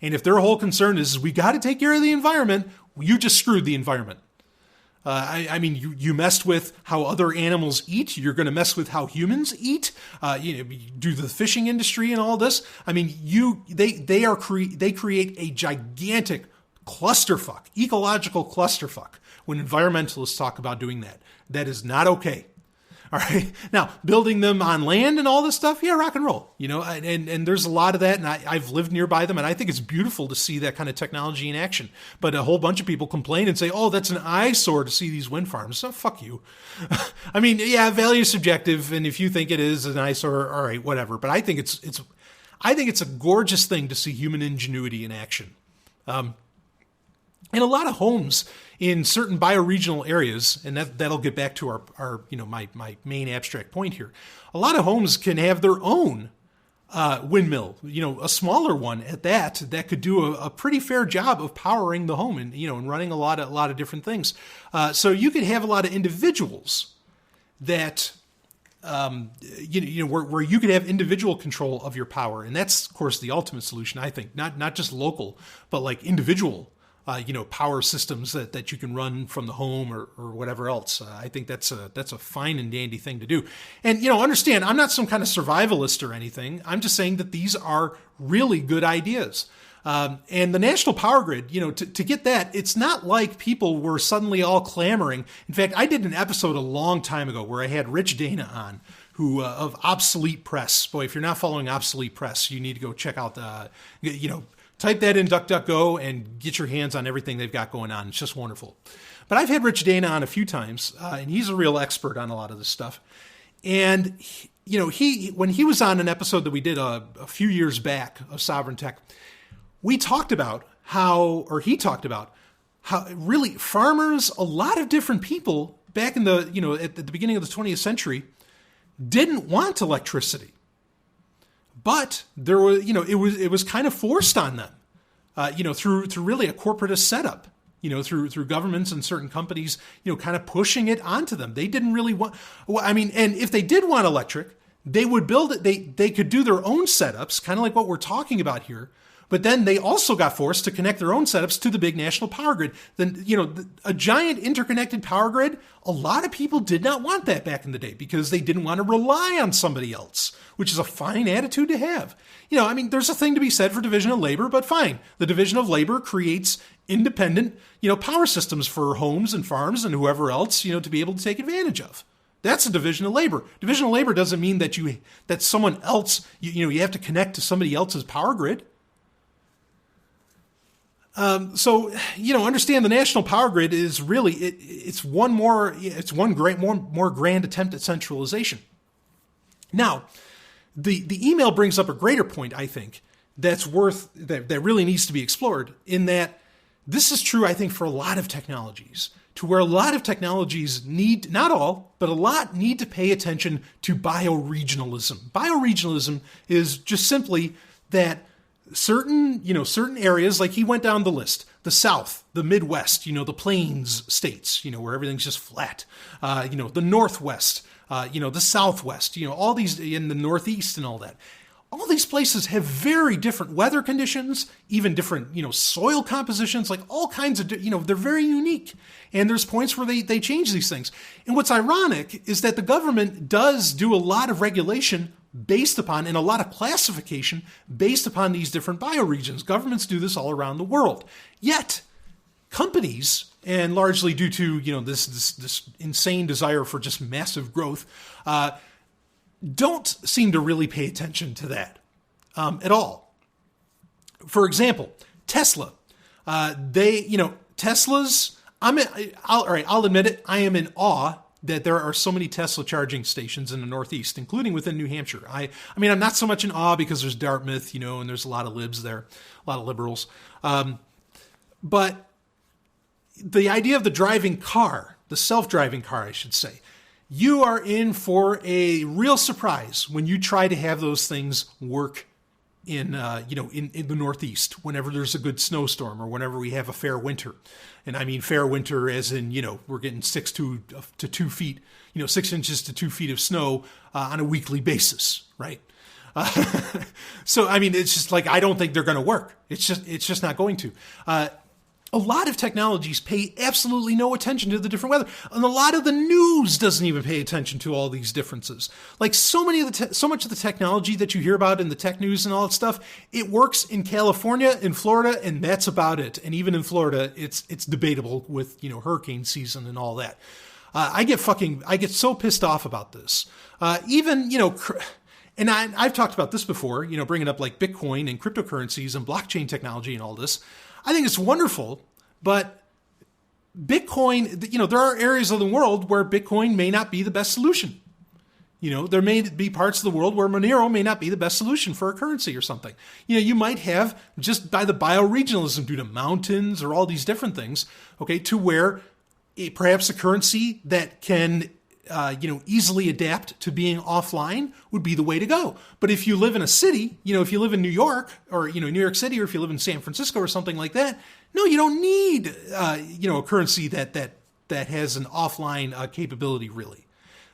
And if their whole concern is we got to take care of the environment, you just screwed the environment. You messed with how other animals eat. You're going to mess with how humans eat. You do the fishing industry and all this. They create a gigantic clusterfuck, ecological clusterfuck. When environmentalists talk about doing that, that is not okay. All right. Now, building them on land and all this stuff, yeah, rock and roll. And there's a lot of that, and I've lived nearby them, and I think it's beautiful to see that kind of technology in action. But a whole bunch of people complain and say, oh, that's an eyesore to see these wind farms. So fuck you. I mean, yeah, value is subjective, and if you think it is an eyesore, all right, whatever. But I think it's a gorgeous thing to see human ingenuity in action. And a lot of homes in certain bioregional areas, and that'll get back to our my main abstract point here. A lot of homes can have their own windmill, a smaller one at that could do a pretty fair job of powering the home and running a lot of different things. So you could have a lot of individuals that where you could have individual control of your power, and that's of course the ultimate solution. I think not just local, but like individual. Power systems that you can run from the home or whatever else. I think that's a fine and dandy thing to do. And, understand, I'm not some kind of survivalist or anything. I'm just saying that these are really good ideas. And the national power grid, to get that, it's not like people were suddenly all clamoring. In fact, I did an episode a long time ago where I had Rich Dana on, who of Obsolete Press. Boy, if you're not following Obsolete Press, you need to go check out type that in DuckDuckGo and get your hands on everything they've got going on. It's just wonderful. But I've had Rich Dana on a few times, and he's a real expert on a lot of this stuff. And, when he was on an episode that we did a few years back of Sovryn Tech, he talked about how really farmers, a lot of different people back in at the beginning of the 20th century didn't want electricity. But there was, it was kind of forced on them, through really a corporatist setup, through governments and certain companies, kind of pushing it onto them. They didn't really want, and if they did want electric, they would build it. They could do their own setups, kind of like what we're talking about here. But then they also got forced to connect their own setups to the big national power grid. Then, a giant interconnected power grid, a lot of people did not want that back in the day because they didn't want to rely on somebody else, which is a fine attitude to have. There's a thing to be said for division of labor, but fine. The division of labor creates independent, power systems for homes and farms and whoever else, to be able to take advantage of. That's a division of labor. Division of labor doesn't mean that someone else, you have to connect to somebody else's power grid. Understand the national power grid is really, it's one more grand attempt at centralization. Now, the email brings up a greater point, I think, that really needs to be explored, in that this is true, I think, for a lot of technologies, to where a lot of technologies need, not all, but a lot need to pay attention to bioregionalism. Bioregionalism is just simply that certain areas, like he went down the list, the South, the Midwest, the plains states, where everything's just flat, the Northwest, the Southwest, all these in the Northeast and all that. All these places have very different weather conditions, even different, soil compositions, like all kinds of, they're very unique. And there's points where they change these things. And what's ironic is that the government does do a lot of regulation based upon, and a lot of classification based upon these different bioregions. Governments do this all around the world. Yet, companies, and largely due to this insane desire for just massive growth, don't seem to really pay attention to that at all. For example, Tesla. Teslas. I'll admit it. I am in awe that there are so many Tesla charging stations in the Northeast, including within New Hampshire. I'm not so much in awe because there's Dartmouth, and there's a lot of libs there, a lot of liberals. But the idea of the driving car, the self-driving car, I should say, you are in for a real surprise when you try to have those things work in the Northeast whenever there's a good snowstorm or whenever we have a fair winter. And I mean fair winter as in, we're getting 6 to 2 feet, 6 inches to 2 feet of snow on a weekly basis, right? So, it's just like, I don't think they're going to work. It's just not going to. A lot of technologies pay absolutely no attention to the different weather. And a lot of the news doesn't even pay attention to all these differences. Like so much of the technology that you hear about in the tech news and all that stuff, it works in California, in Florida, and that's about it. And even in Florida, it's debatable with, hurricane season and all that. I get so pissed off about this. And I've talked about this before, bringing up like Bitcoin and cryptocurrencies and blockchain technology and all this. I think it's wonderful, but Bitcoin, there are areas of the world where Bitcoin may not be the best solution. There may be parts of the world where Monero may not be the best solution for a currency or something. You might have, just by the bioregionalism due to mountains or all these different things, okay, to where perhaps a currency that can, easily adapt to being offline would be the way to go. But if you live in a city, if you live in New York or, New York City, or if you live in San Francisco or something like that, no, you don't need, a currency that has an offline capability really.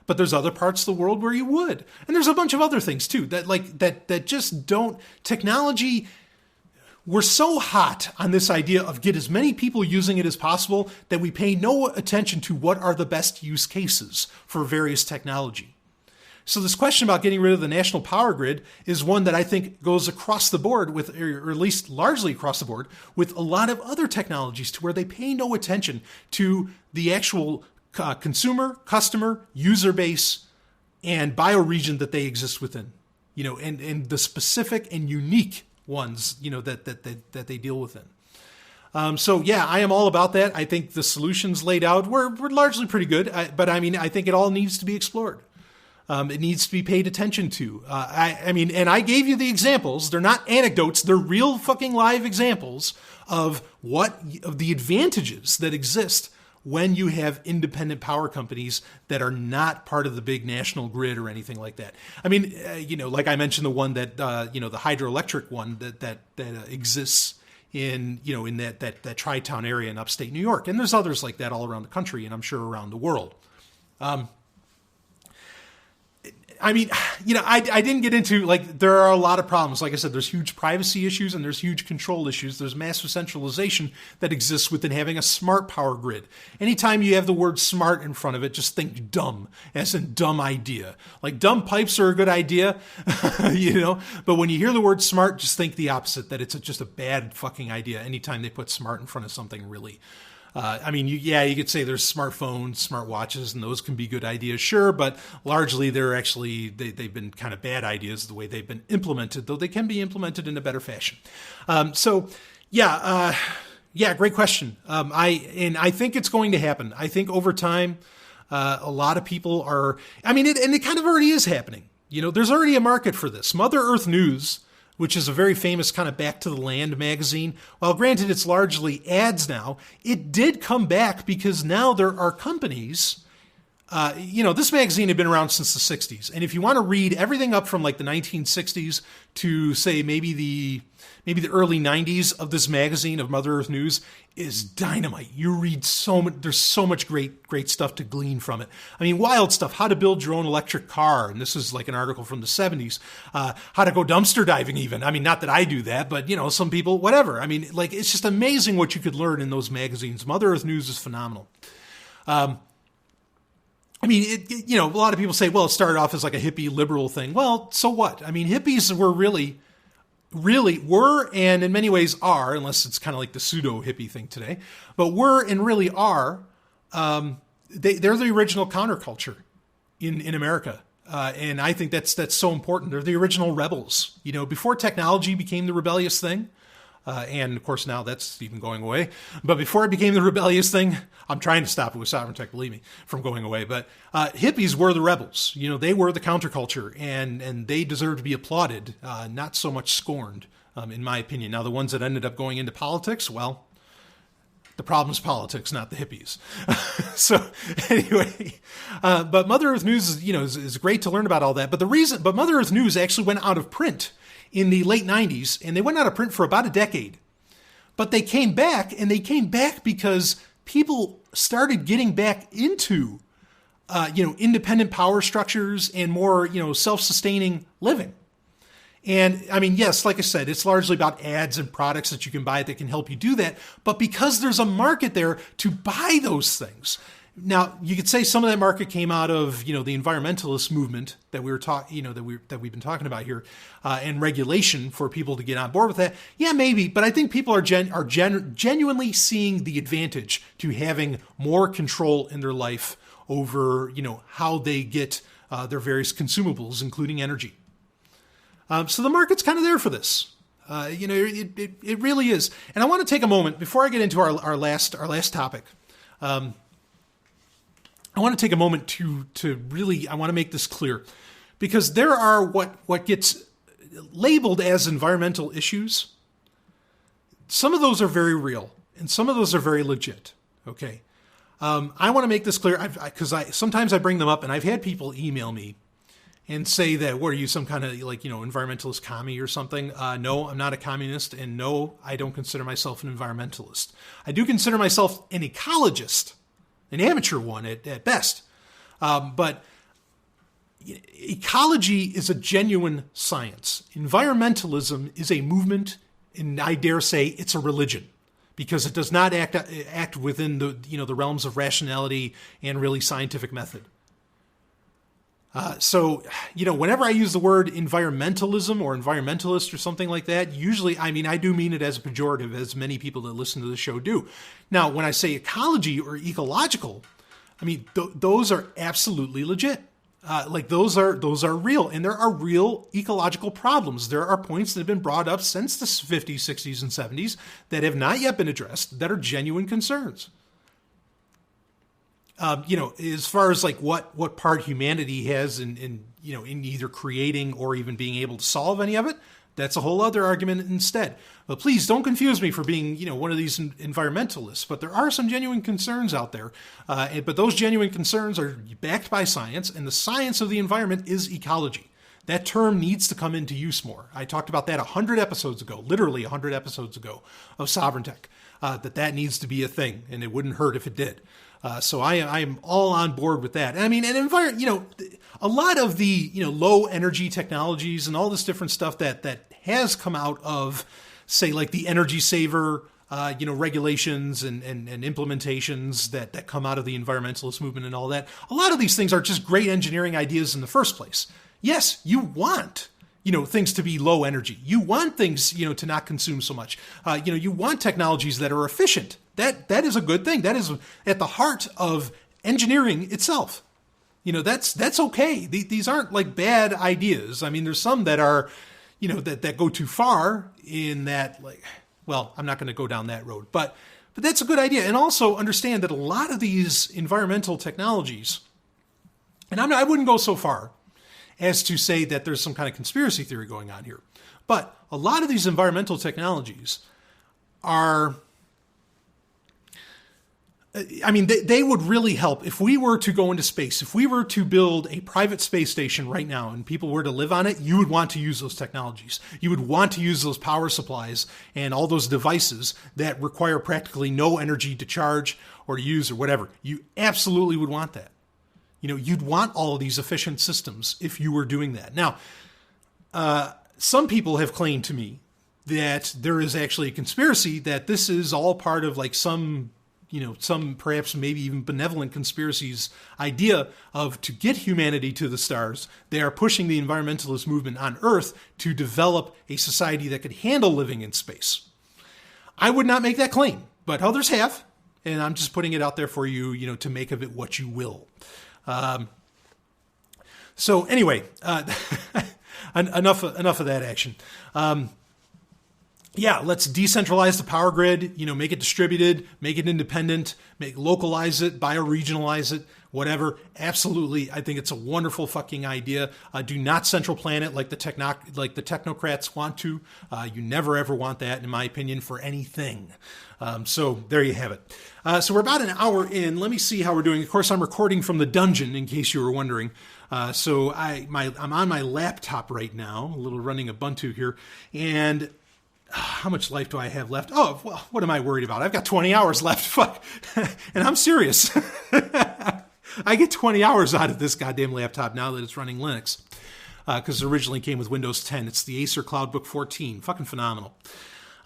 But there's other parts of the world where you would. And there's a bunch of other things too that just don't. Technology, we're so hot on this idea of get as many people using it as possible that we pay no attention to what are the best use cases for various technology. So this question about getting rid of the national power grid is one that I think goes across the board with, or at least largely across the board, with a lot of other technologies to where they pay no attention to the actual consumer, customer, user base, and bioregion that they exist within, and the specific and unique ones, that they deal within. So yeah, I am all about that. I think the solutions laid out were largely pretty good, but I think it all needs to be explored. It needs to be paid attention to. And I gave you the examples. They're not anecdotes. They're real fucking live examples of the advantages that exist when you have independent power companies that are not part of the big national grid or anything like that. Like I mentioned, the one that, the hydroelectric one that exists in that Tri-Town area in upstate New York. And there's others like that all around the country, and I'm sure around the world. I didn't get into, there are a lot of problems. Like I said, there's huge privacy issues and there's huge control issues. There's massive centralization that exists within having a smart power grid. Anytime you have the word smart in front of it, just think dumb, as in dumb idea. Like dumb pipes are a good idea, but when you hear the word smart, just think the opposite, that it's just a bad fucking idea anytime they put smart in front of something really. You could say there's smartphones, smartwatches, and those can be good ideas, sure, but largely they've been kind of bad ideas the way they've been implemented, though they can be implemented in a better fashion. Great question. I think it's going to happen. I think over time, a lot of people are, and it kind of already is happening. There's already a market for this. Mother Earth News, which is a very famous kind of Back to the Land magazine. While granted it's largely ads now, it did come back because now there are companies. This magazine had been around since the 60s. And if you want to read everything up from like the 1960s to say maybe the early 90s of this magazine of Mother Earth News is dynamite. You read there's so much great stuff to glean from it. Wild stuff, how to build your own electric car. And this is like an article from the 70s. How to go dumpster diving even. Not that I do that, but some people, whatever. It's just amazing what you could learn in those magazines. Mother Earth News is phenomenal. A lot of people say, well, it started off as like a hippie liberal thing. Well, so what? Hippies were really were, and in many ways are, unless it's kind of like the pseudo hippie thing today, but were and really are, they're the original counterculture in America. And I think that's so important. They're the original rebels, before technology became the rebellious thing. And of course now that's even going away. But before it became the rebellious thing, I'm trying to stop it with sovereign tech, believe me, from going away. But hippies were the rebels. They were the counterculture, and they deserve to be applauded, not so much scorned, in my opinion. Now, the ones that ended up going into politics, well, the problem is politics, not the hippies. So anyway, but Mother Earth News is great to learn about all that. But Mother Earth News actually went out of print in the late 90s, and they went out of print for about a decade. But they came back, and they came back because people started getting back into, independent power structures and more, self-sustaining living. And yes, like I said, it's largely about ads and products that you can buy that can help you do that. But because there's a market there to buy those things. Now, you could say some of that market came out of, the environmentalist movement that we were that we've been talking about here, and regulation for people to get on board with that. Yeah, maybe, but I think people are genuinely seeing the advantage to having more control in their life over, how they get their various consumables, including energy. So the market's kind of there for this. It really is. And I want to take a moment before I get into our last topic. I want to take a moment to really, I want to make this clear, because there are what gets labeled as environmental issues. Some of those are very real, and some of those are very legit. Okay. I want to make this clear because sometimes I bring them up, and I've had people email me and say that, what are you, some kind of environmentalist commie or something? No, I'm not a communist, and no, I don't consider myself an environmentalist. I do consider myself an ecologist, an amateur one at best. But ecology is a genuine science. Environmentalism is a movement, and I dare say it's a religion, because it does not act within the realms of rationality and really scientific method. So whenever I use the word environmentalism or environmentalist or something like that, usually, I do mean it as a pejorative, as many people that listen to the show do. Now, when I say ecology or ecological, those are absolutely legit. Those are real, and there are real ecological problems. There are points that have been brought up since the 50s, 60s, and 70s that have not yet been addressed that are genuine concerns. As far as what part humanity has in either creating or even being able to solve any of it, that's a whole other argument instead. But please don't confuse me for being, one of these environmentalists. But there are some genuine concerns out there. But those genuine concerns are backed by science, and the science of the environment is ecology. That term needs to come into use more. I talked about that 100 episodes ago, literally 100 episodes ago of Sovryn Tech, that needs to be a thing, and it wouldn't hurt if it did. So I am all on board with that. A lot of the, low energy technologies and all this different stuff that has come out of, say, like the energy saver, regulations and implementations that come out of the environmentalist movement and all that. A lot of these things are just great engineering ideas in the first place. Yes, you want, things to be low energy. You want things, to not consume so much. You want technologies that are efficient. That is a good thing. That is at the heart of engineering itself. That's okay. These aren't like bad ideas. There's some that are, that go too far in that, I'm not going to go down that road, but that's a good idea. And also understand that a lot of these environmental technologies, and I wouldn't go so far as to say that there's some kind of conspiracy theory going on here, but a lot of these environmental technologies are, they would really help if we were to go into space. If we were to build a private space station right now and people were to live on it, you would want to use those technologies. You would want to use those power supplies and all those devices that require practically no energy to charge or to use or whatever. You absolutely would want that. You'd want all of these efficient systems if you were doing that. Now, some people have claimed to me that there is actually a conspiracy that this is all part of some perhaps maybe even benevolent conspiracies idea of to get humanity to the stars. They are pushing the environmentalist movement on Earth to develop a society that could handle living in space. I would not make that claim, but others have, and I'm just putting it out there for you, to make of it what you will. So anyway, enough of that action. Let's decentralize the power grid, make it distributed, make it independent, localize it, bioregionalize it, whatever. Absolutely. I think it's a wonderful fucking idea. Do not central plan it like the technocrats want to. You never ever want that, in my opinion, for anything. So there you have it. So we're about an hour in. Let me see how we're doing. Of course, I'm recording from the dungeon, in case you were wondering. So I'm on my laptop right now, a little running Ubuntu here, and how much life do I have left? Oh, well, what am I worried about? I've got 20 hours left. Fuck. And I'm serious. I get 20 hours out of this goddamn laptop now that it's running Linux. Because it originally came with Windows 10. It's the Acer CloudBook 14. Fucking phenomenal.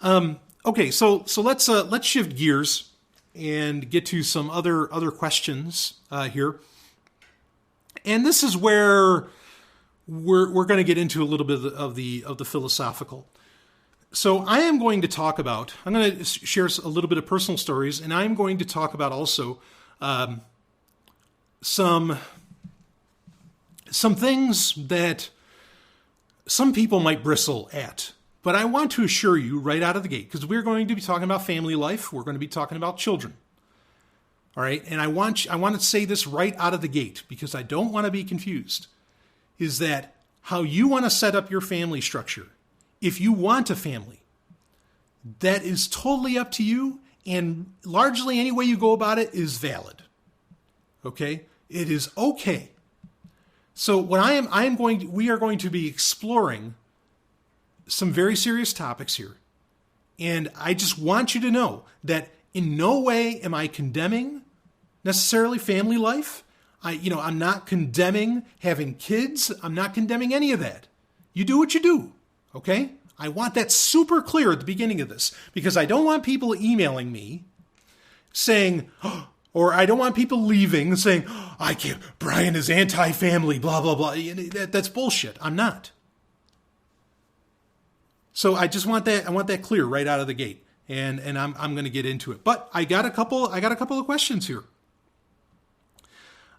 Okay, so let's shift gears and get to some other questions here. And this is where we're going to get into a little bit of the philosophical. So I am going to talk about, I'm going to share a little bit of personal stories, and I'm going to talk about also some things that some people might bristle at. But I want to assure you right out of the gate, because we're going to be talking about family life. We're going to be talking about children. All right. And I want to say this right out of the gate, because I don't want to be confused, is that how you want to set up your family structure, if you want a family, that is totally up to you. And largely any way you go about it is valid. Okay. It is okay. So what we are going to be exploring some very serious topics here. And I just want you to know that in no way am I condemning necessarily family life. I'm not condemning having kids. I'm not condemning any of that. You do what you do. Okay? I want that super clear at the beginning of this, because I don't want people emailing me saying, or I don't want people leaving saying, I can't, Brian is anti-family, blah, blah, blah. That's bullshit. I'm not. So I just want that. I want that clear right out of the gate, and I'm going to get into it. But I got a couple of questions here.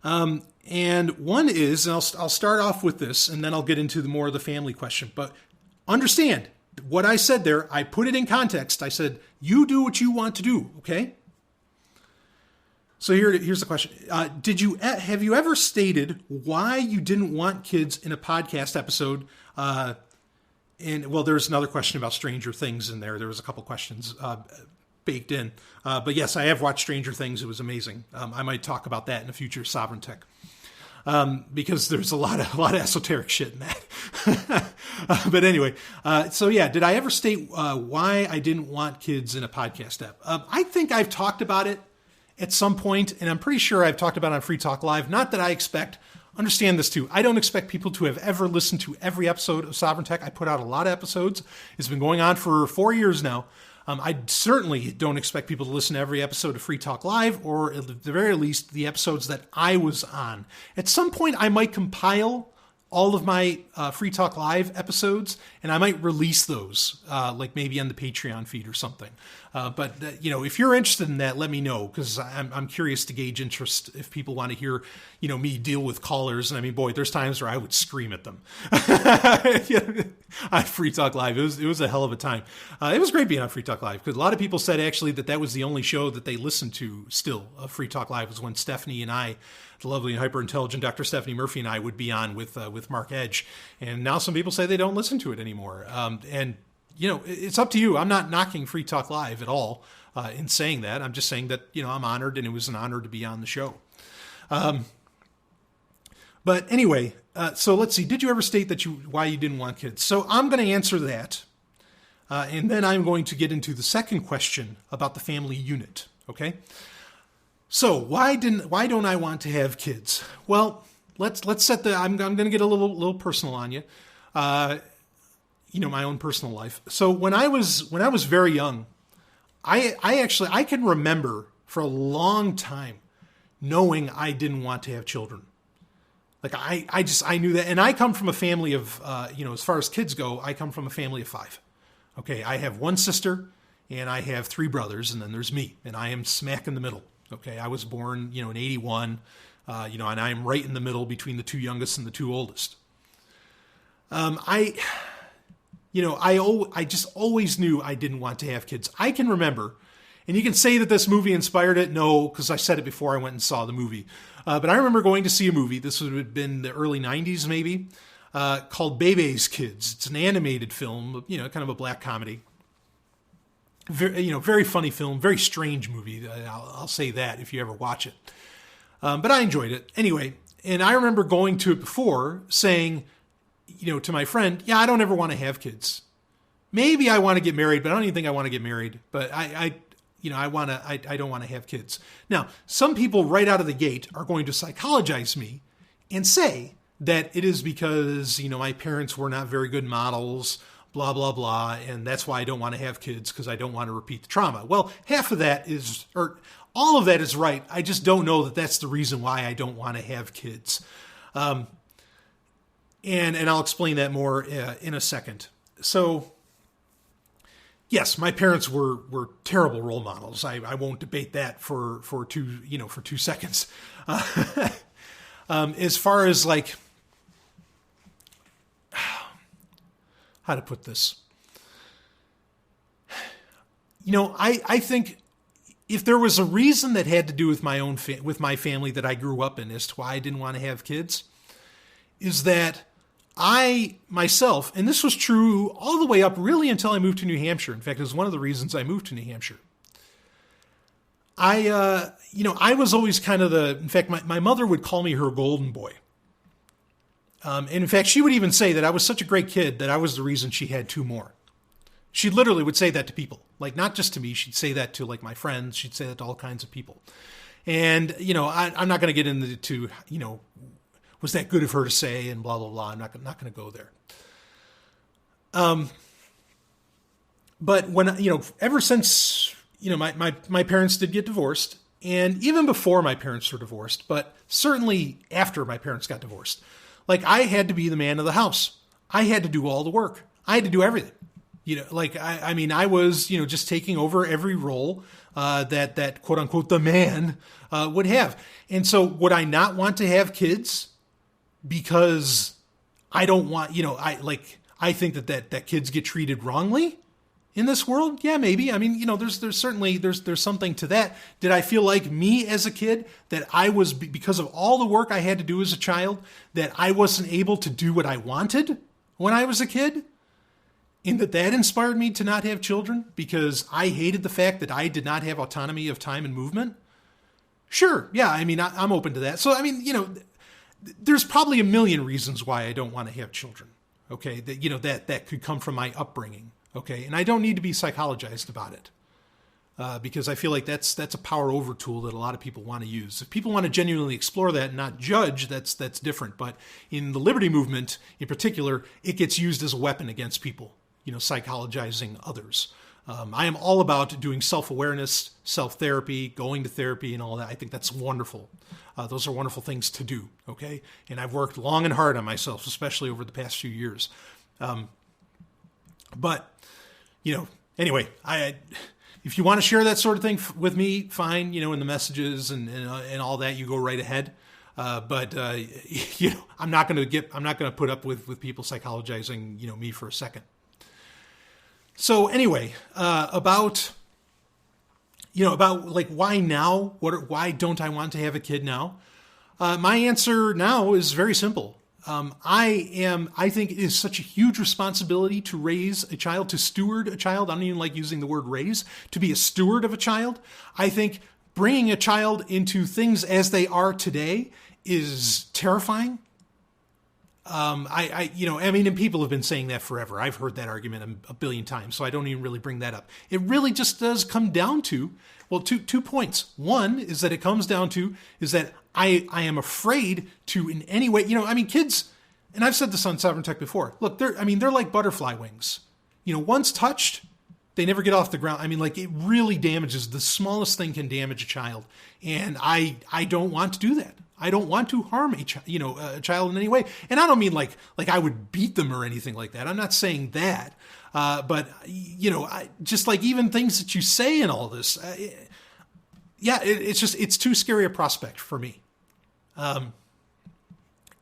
And one is, and I'll start off with this, and then I'll get into more of the family question. But understand what I said there. I put it in context. I said, you do what you want to do. Okay. So here's the question. Have you ever stated why you didn't want kids in a podcast episode? And well, there's another question about Stranger Things in there. There was a couple questions baked in. But yes, I have watched Stranger Things. It was amazing. I might talk about that in a future Sovryn Tech. Because there's a lot of esoteric shit in that. But anyway, so yeah, did I ever state why I didn't want kids in a podcast app? I think I've talked about it at some point, and I'm pretty sure I've talked about it on Free Talk Live. Not that I expect. Understand this too. I don't expect people to have ever listened to every episode of Sovryn Tech. I put out a lot of episodes. It's been going on for 4 years now. I certainly don't expect people to listen to every episode of Free Talk Live, or at the very least, the episodes that I was on. At some point, I might compile all of my Free Talk Live episodes, and I might release those, like maybe on the Patreon feed or something. But if you're interested in that, let me know, because I'm curious to gauge interest if people want to hear, me deal with callers. And I mean, boy, there's times where I would scream at them on Free Talk Live. It was a hell of a time. It was great being on Free Talk Live, because a lot of people said actually that was the only show that they listened to still of Free Talk Live, was when Stephanie and I, the lovely and hyper intelligent Dr. Stephanie Murphy, and I would be on with Mark Edge. And now some people say they don't listen to it anymore. And it's up to you. I'm not knocking Free Talk Live at all in saying that. I'm just saying that, I'm honored, and it was an honor to be on the show. But anyway, so let's see. Did you ever state why you didn't want kids? So I'm going to answer that. And then I'm going to get into the second question about the family unit. Okay. So why don't I want to have kids? Well, let's set I'm going to get a little personal on you. My own personal life. So when I was very young, I can remember for a long time knowing I didn't want to have children. Like I knew that. And I come from a family of, as far as kids go, I come from a family of 5. Okay. I have one sister and I have 3 brothers, and then there's me, and I am smack in the middle. Okay. I was born, in 81, and I'm right in the middle between the 2 youngest and the 2 oldest. I just always knew I didn't want to have kids. I can remember, and you can say that this movie inspired it. No, because I said it before I went and saw the movie. But I remember going to see a movie. This would have been the early 90s, maybe, called Bebe's Kids. It's an animated film, kind of a black comedy. Very funny film, very strange movie. I'll say that if you ever watch it. But I enjoyed it. Anyway, and I remember going to it before saying, to my friend, yeah, I don't ever want to have kids. Maybe I want to get married, but I don't even think I want to get married. But I don't want to have kids. Now, some people right out of the gate are going to psychologize me and say that it is because, my parents were not very good models, blah, blah, blah. And that's why I don't want to have kids, because I don't want to repeat the trauma. Well, half of that all of that is right. I just don't know that that's the reason why I don't want to have kids. And I'll explain that more in a second. So, yes, my parents were terrible role models. I won't debate that for 2 seconds. As far as like, how to put this, I think if there was a reason that had to do with with my family that I grew up in as to why I didn't want to have kids, is that I myself, and this was true all the way up really until I moved to New Hampshire. In fact, it was one of the reasons I moved to New Hampshire. I was always kind of in fact, my mother would call me her golden boy. And in fact, she would even say that I was such a great kid that I was the reason she had two more. She literally would say that to people, like not just to me. She'd say that to like my friends. She'd say that to all kinds of people. And, I'm not going to get into, was that good of her to say and blah, blah, blah. I'm not going to go there. But when, ever since, my parents did get divorced, and even before my parents were divorced, but certainly after my parents got divorced, like I had to be the man of the house. I had to do all the work. I had to do everything. I was, just taking over every role that quote unquote the man would have. And so would I not want to have kids because I don't want, I think that kids get treated wrongly in this world? Yeah, maybe. I mean, there's certainly, there's something to that. Did I feel like me as a kid that I was, because of all the work I had to do as a child, that I wasn't able to do what I wanted when I was a kid? And that inspired me to not have children because I hated the fact that I did not have autonomy of time and movement? Sure. Yeah. I mean, I'm open to that. So, I mean, there's probably a million reasons why I don't want to have children. Okay. That could come from my upbringing. Okay. And I don't need to be psychologized about it. Because I feel like that's a power over tool that a lot of people want to use. If people want to genuinely explore that and not judge, that's different. But in the liberty movement in particular, it gets used as a weapon against people. Psychologizing others. I am all about doing self-awareness, self-therapy, going to therapy and all that. I think that's wonderful. Those are wonderful things to do, okay? And I've worked long and hard on myself, especially over the past few years. But, anyway, if you want to share that sort of thing with me, fine, in the messages and all that, you go right ahead. But I'm not going to put up with people psychologizing, me for a second. So anyway, about like why now? Why don't I want to have a kid now? My answer now is very simple. I think it is such a huge responsibility to raise a child, to steward a child. I don't even like using the word raise, to be a steward of a child. I think bringing a child into things as they are today is terrifying. And people have been saying that forever. I've heard that argument a billion times, so I don't even really bring that up. It really just does come down to, well, two points. One is that it comes down to is that I am afraid to in any way, kids, and I've said this on Sovereign Tech before. Look, they're like butterfly wings. Once touched, they never get off the ground. It really damages. The smallest thing can damage a child, and I don't want to do that. I don't want to harm a child in any way. And I don't mean like I would beat them or anything like that. I'm not saying that. But just like even things that you say in all this, it's too scary a prospect for me.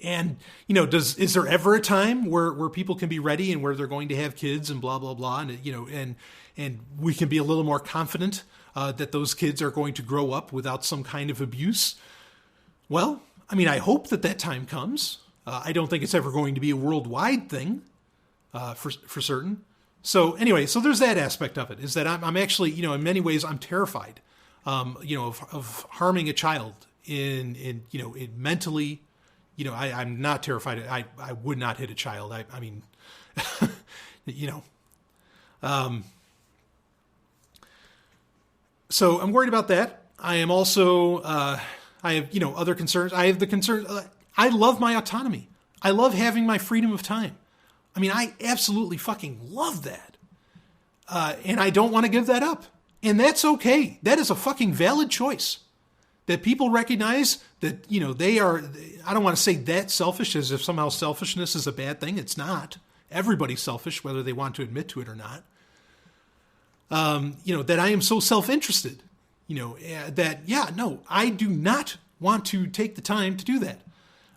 Is there ever a time where people can be ready and where they're going to have kids and blah, blah, blah. And we can be a little more confident, that those kids are going to grow up without some kind of abuse. Well, I hope that time comes. I don't think it's ever going to be a worldwide thing, for certain. So anyway, so there's that aspect of it, is that I'm actually, in many ways, I'm terrified, of harming a child in mentally, I'm not terrified. I would not hit a child. So I'm worried about that. I am also, I have, other concerns. I have the concern. I love my autonomy. I love having my freedom of time. I absolutely fucking love that. And I don't want to give that up. And that's okay. That is a fucking valid choice. That people recognize that, they are, I don't want to say that selfish as if somehow selfishness is a bad thing. It's not. Everybody's selfish, whether they want to admit to it or not. That I am so self-interested. I do not want to take the time to do that.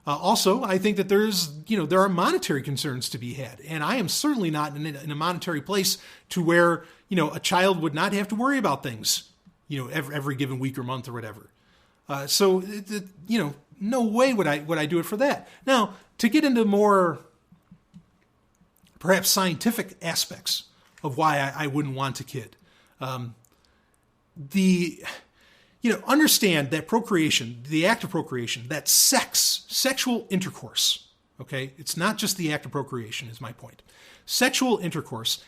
Also, I think that there are monetary concerns to be had, and I am certainly not in a monetary place to where, a child would not have to worry about things, every given week or month or whatever. So, no way would I do it for that. Now, to get into more perhaps scientific aspects of why I wouldn't want a kid, understand that procreation, the act of procreation, that sexual intercourse, okay? It's not just the act of procreation is my point. Sexual intercourse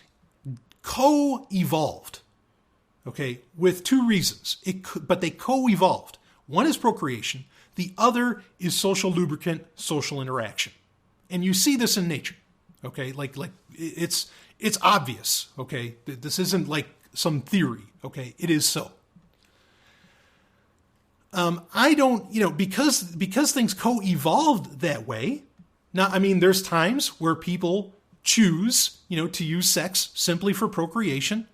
co-evolved, okay, with two reasons. But they co-evolved. One is procreation. The other is social lubricant, social interaction. And you see this in nature, okay? Like it's obvious, okay? This isn't like some theory, okay? It is so. I don't, because things co-evolved that way. Now, there's times where people choose, to use sex simply for procreation,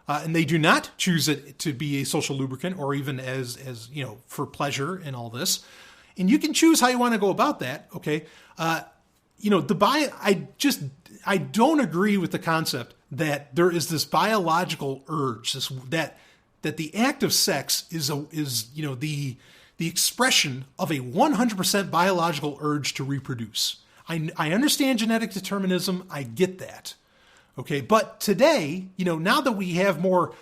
and they do not choose it to be a social lubricant or even as for pleasure and all this. And you can choose how you want to go about that. Okay. I don't agree with the concept that there is this biological urge, that the act of sex is the expression of a 100% biological urge to reproduce. I understand genetic determinism. I get that. Okay. But today, now that we have more,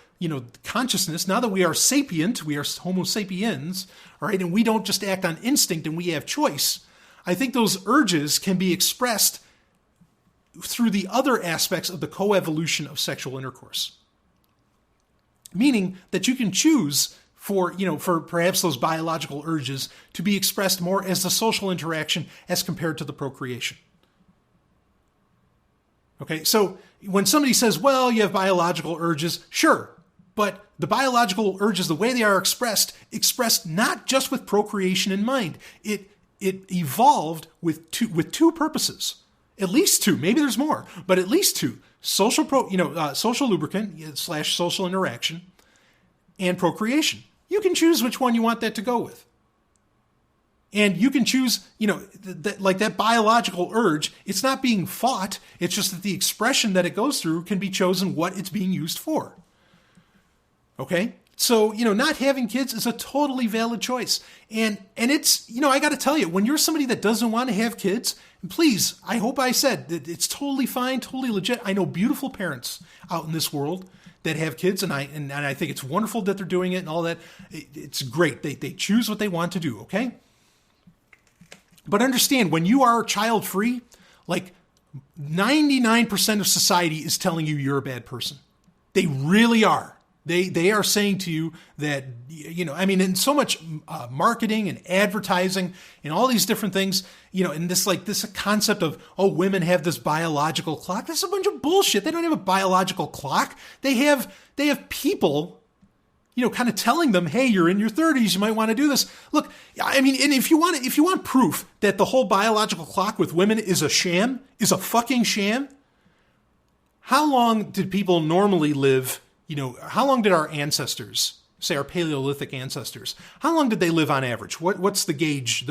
consciousness, now that we are sapient, we are Homo sapiens, all right, and we don't just act on instinct and we have choice, I think those urges can be expressed through the other aspects of the coevolution of sexual intercourse. Meaning that you can choose for perhaps those biological urges to be expressed more as the social interaction as compared to the procreation. Okay, so when somebody says, well, you have biological urges, sure, but the biological urges, the way they are expressed not just with procreation in mind. It evolved with two purposes, at least two. Maybe there's more, but at least two: social lubricant / social interaction, and procreation. You can choose which one you want that to go with. And you can choose, that biological urge, it's not being fought. It's just that the expression that it goes through can be chosen what it's being used for. Okay? So, not having kids is a totally valid choice. And it's, I got to tell you, when you're somebody that doesn't want to have kids, please, I hope I said that it's totally fine, totally legit. I know beautiful parents out in this world that have kids, and I think it's wonderful that they're doing it and all that. It's great. They choose what they want to do, okay? But understand, when you are child-free, like 99% of society is telling you you're a bad person. They really are. They are saying to you that, in so much marketing and advertising and all these different things, and this concept of, women have this biological clock. That's a bunch of bullshit. They don't have a biological clock. They have people, kind of telling them, hey, you're in your 30s, you might want to do this. Look, and if you want proof that the whole biological clock with women is a sham, is a fucking sham, how long did people normally live? How long did our ancestors, say our Paleolithic ancestors, how long did they live on average? What's the gauge?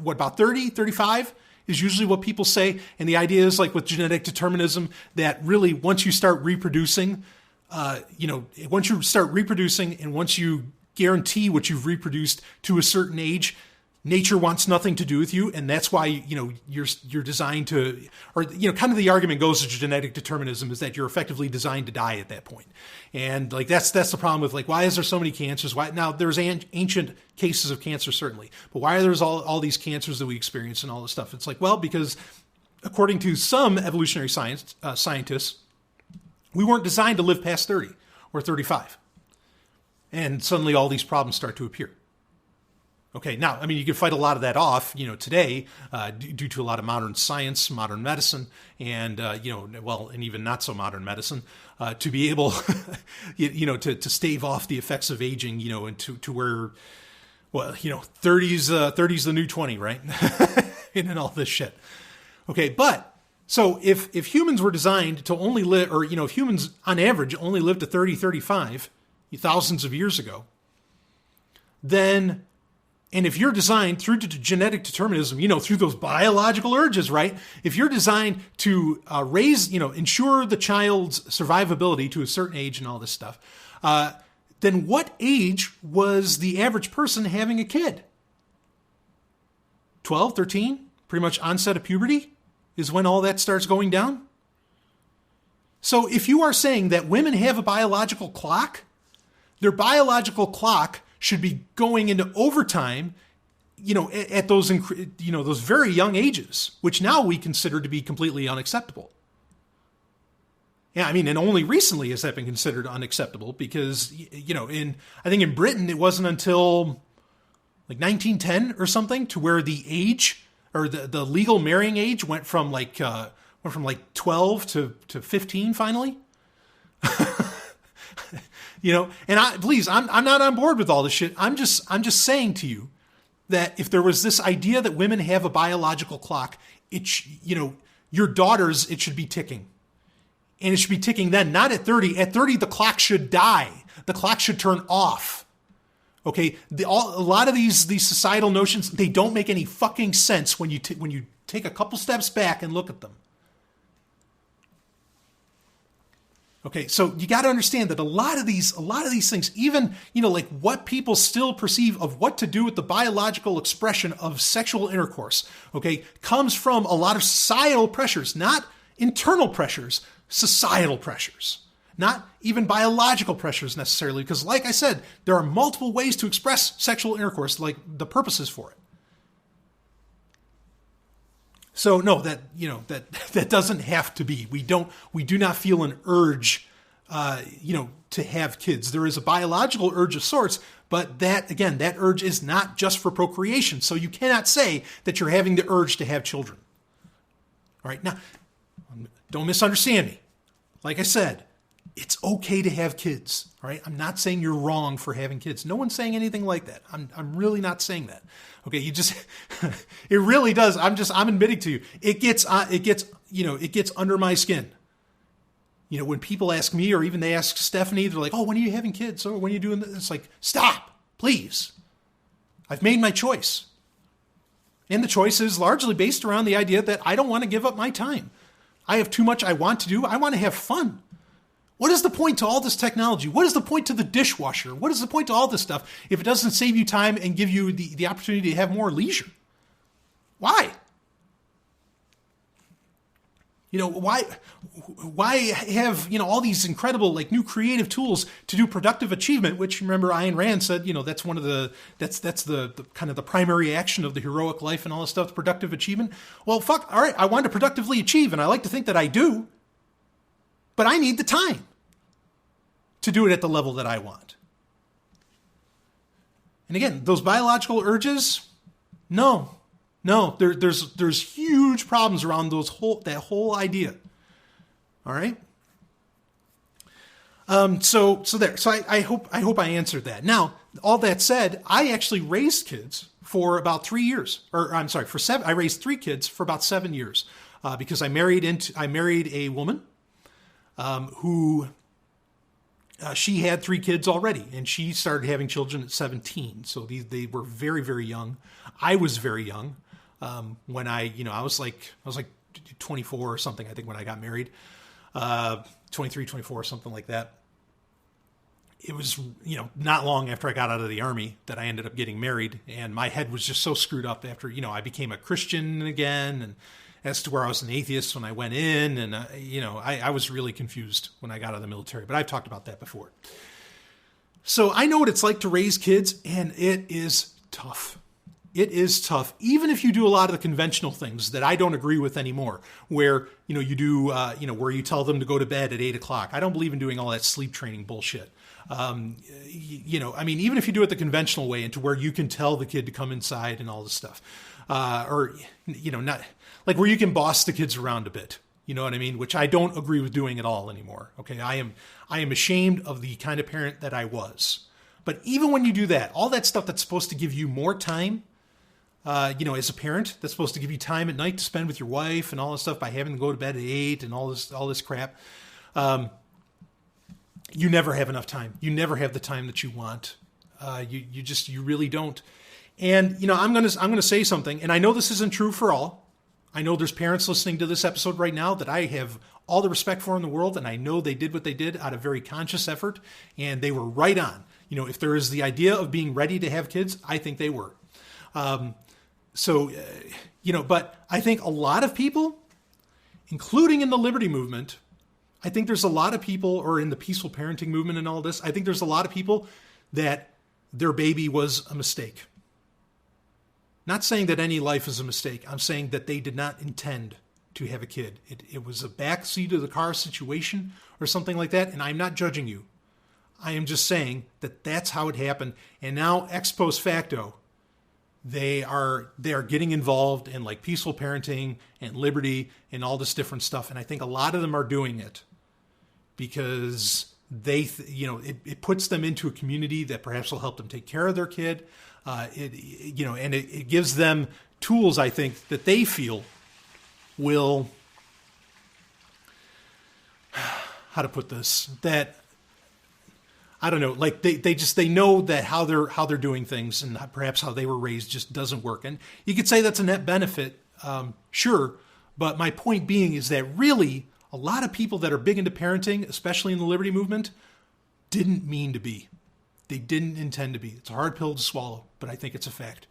What, about 30, 35 is usually what people say. And the idea is, like with genetic determinism, that really once you start reproducing, and once you guarantee what you've reproduced to a certain age, nature wants nothing to do with you, and that's why you're designed to, or kind of the argument goes to genetic determinism is that you're effectively designed to die at that point, and that's the problem with why is there so many cancers? Why now there's ancient cases of cancer certainly, but why are there all these cancers that we experience and all this stuff? It's because according to some evolutionary scientists, we weren't designed to live past 30 or 35, and suddenly all these problems start to appear. Okay, now, you can fight a lot of that off, today, due to a lot of modern science, modern medicine, and, and even not so modern medicine, to be able, to stave off the effects of aging, and to where, 30's the new 20, right? And all this shit. Okay, but, so if humans were designed to only live, or, if humans on average only lived to 30, 35, thousands of years ago, then And if you're designed through genetic determinism, through those biological urges, right? If you're designed to ensure the child's survivability to a certain age and all this stuff, then what age was the average person having a kid? 12, 13? Pretty much onset of puberty is when all that starts going down? So if you are saying that women have a biological clock, their biological clock should be going into overtime, at those, those very young ages, which now we consider to be completely unacceptable. Yeah, and only recently has that been considered unacceptable because, I think in Britain, it wasn't until like 1910 or something to where the age or the legal marrying age went from like 12 to 15 finally. And I'm not on board with all this shit. I'm just saying to you that if there was this idea that women have a biological clock, your daughters, it should be ticking. And it should be ticking then, not at 30. At 30, the clock should die. The clock should turn off. Okay? A lot of these societal notions, they don't make any fucking sense when you take a couple steps back and look at them. Okay, so you got to understand that a lot of these things, even, like what people still perceive of what to do with the biological expression of sexual intercourse, okay, comes from a lot of societal pressures, not internal pressures, societal pressures, not even biological pressures necessarily, because like I said, there are multiple ways to express sexual intercourse, like the purposes for it. So no, that doesn't have to be. We do not feel an urge, to have kids. There is a biological urge of sorts, but that urge is not just for procreation. So you cannot say that you're having the urge to have children. All right, now, don't misunderstand me. Like I said, it's okay to have kids. All right, I'm not saying you're wrong for having kids. No one's saying anything like that. I'm really not saying that. Okay, it really does. I'm admitting to you, it gets under my skin. When people ask me or even they ask Stephanie, they're like, oh, when are you having kids? Or when are you doing this? It's like, stop, please. I've made my choice. And the choice is largely based around the idea that I don't want to give up my time. I have too much I want to do. I want to have fun. What is the point to all this technology? What is the point to the dishwasher? What is the point to all this stuff if it doesn't save you time and give you the opportunity to have more leisure? Why? Why have, all these incredible, like, new creative tools to do productive achievement, which, remember, Ayn Rand said, that's one of that's the kind of the primary action of the heroic life and all this stuff, productive achievement. Well, fuck, all right, I want to productively achieve, and I like to think that I do, but I need the time to do it at the level that I want. And again, those biological urges, no, there's huge problems around that whole idea. All right. So I hope I answered that. Now, all that said, I actually raised kids for about 3 years, I raised 3 kids for about 7 years, because I married a woman, who, she had 3 kids already, and she started having children at 17. So they were very, very young. I was very young. When I was like 24 or something, I think, when I got married, 23, 24, something like that. It was, not long after I got out of the Army that I ended up getting married, and my head was just so screwed up after, I became a Christian again, and as to where I was an atheist when I went in, and, I was really confused when I got out of the military, but I've talked about that before. So I know what it's like to raise kids, and it is tough. It is tough, even if you do a lot of the conventional things that I don't agree with anymore, where, you do, where you tell them to go to bed at 8 o'clock. I don't believe in doing all that sleep training bullshit. Even if you do it the conventional way, into where you can tell the kid to come inside and all this stuff, not like where you can boss the kids around a bit, you know what I mean? Which I don't agree with doing at all anymore. Okay. I am ashamed of the kind of parent that I was. But even when you do that, all that stuff that's supposed to give you more time, as a parent, that's supposed to give you time at night to spend with your wife and all this stuff by having to go to bed at 8 and all this crap. You never have enough time. You never have the time that you want. You really don't. And, I'm going to say something, and I know this isn't true for all. I know there's parents listening to this episode right now that I have all the respect for in the world, and I know they did what they did out of very conscious effort, and they were right on. If there is the idea of being ready to have kids, I think they were. But I think a lot of people, including in the liberty movement, I think there's a lot of people, or in the peaceful parenting movement and all this, I think there's a lot of people that their baby was a mistake. Not saying that any life is a mistake. I'm saying that they did not intend to have a kid. It was a backseat of the car situation or something like that, and I'm not judging you. I am just saying that that's how it happened. And now, ex post facto, they are getting involved in like peaceful parenting and liberty and all this different stuff. And I think a lot of them are doing it because it puts them into a community that perhaps will help them take care of their kid. It gives them tools, I think, that they feel will, how to put this, that, I don't know, like they know that how they're doing things and perhaps how they were raised just doesn't work. And you could say that's a net benefit, sure. But my point being is that really a lot of people that are big into parenting, especially in the liberty movement, didn't mean to be. They didn't intend to be. It's a hard pill to swallow, but I think it's a fact.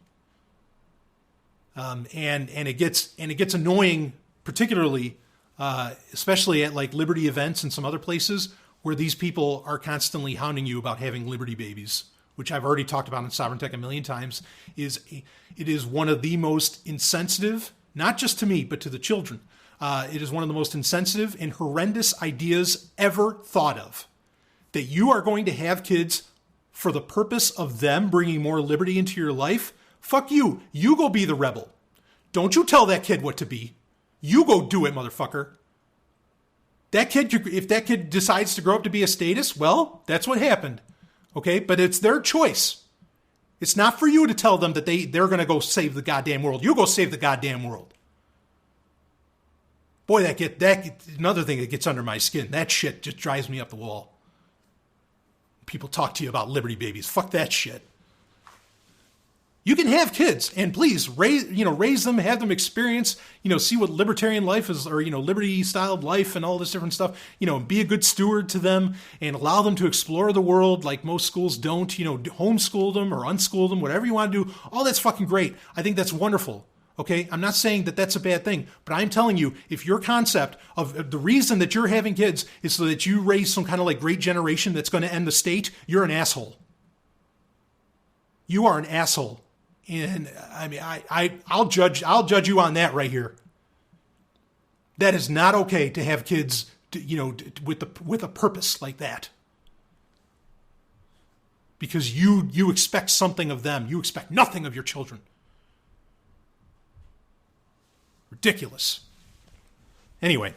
And it gets annoying, particularly, especially at like liberty events and some other places where these people are constantly hounding you about having liberty babies, which I've already talked about in Sovereign Tech a million times. It is one of the most insensitive, not just to me, but to the children. It is one of the most insensitive and horrendous ideas ever thought of. That you are going to have kids for the purpose of them bringing more liberty into your life? Fuck you. You go be the rebel. Don't you tell that kid what to be. You go do it, motherfucker. If that kid decides to grow up to be a status, well, that's what happened. Okay? But it's their choice. It's not for you to tell them that they're going to go save the goddamn world. You go save the goddamn world. Boy, another thing that gets under my skin. That shit just drives me up the wall. People talk to you about liberty babies. Fuck that shit. You can have kids and please raise them, have them experience, see what libertarian life is, or, liberty styled life and all this different stuff, be a good steward to them and allow them to explore the world like most schools don't, homeschool them or unschool them, whatever you want to do. All that's fucking great. I think that's wonderful. Okay, I'm not saying that that's a bad thing, but I'm telling you, if your concept of the reason that you're having kids is so that you raise some kind of like great generation that's going to end the state, you're an asshole. You are an asshole. And I mean, I'll judge you on that right here. That is not okay to have kids, with a purpose like that. Because you expect something of them. You expect nothing of your children. Ridiculous. Anyway.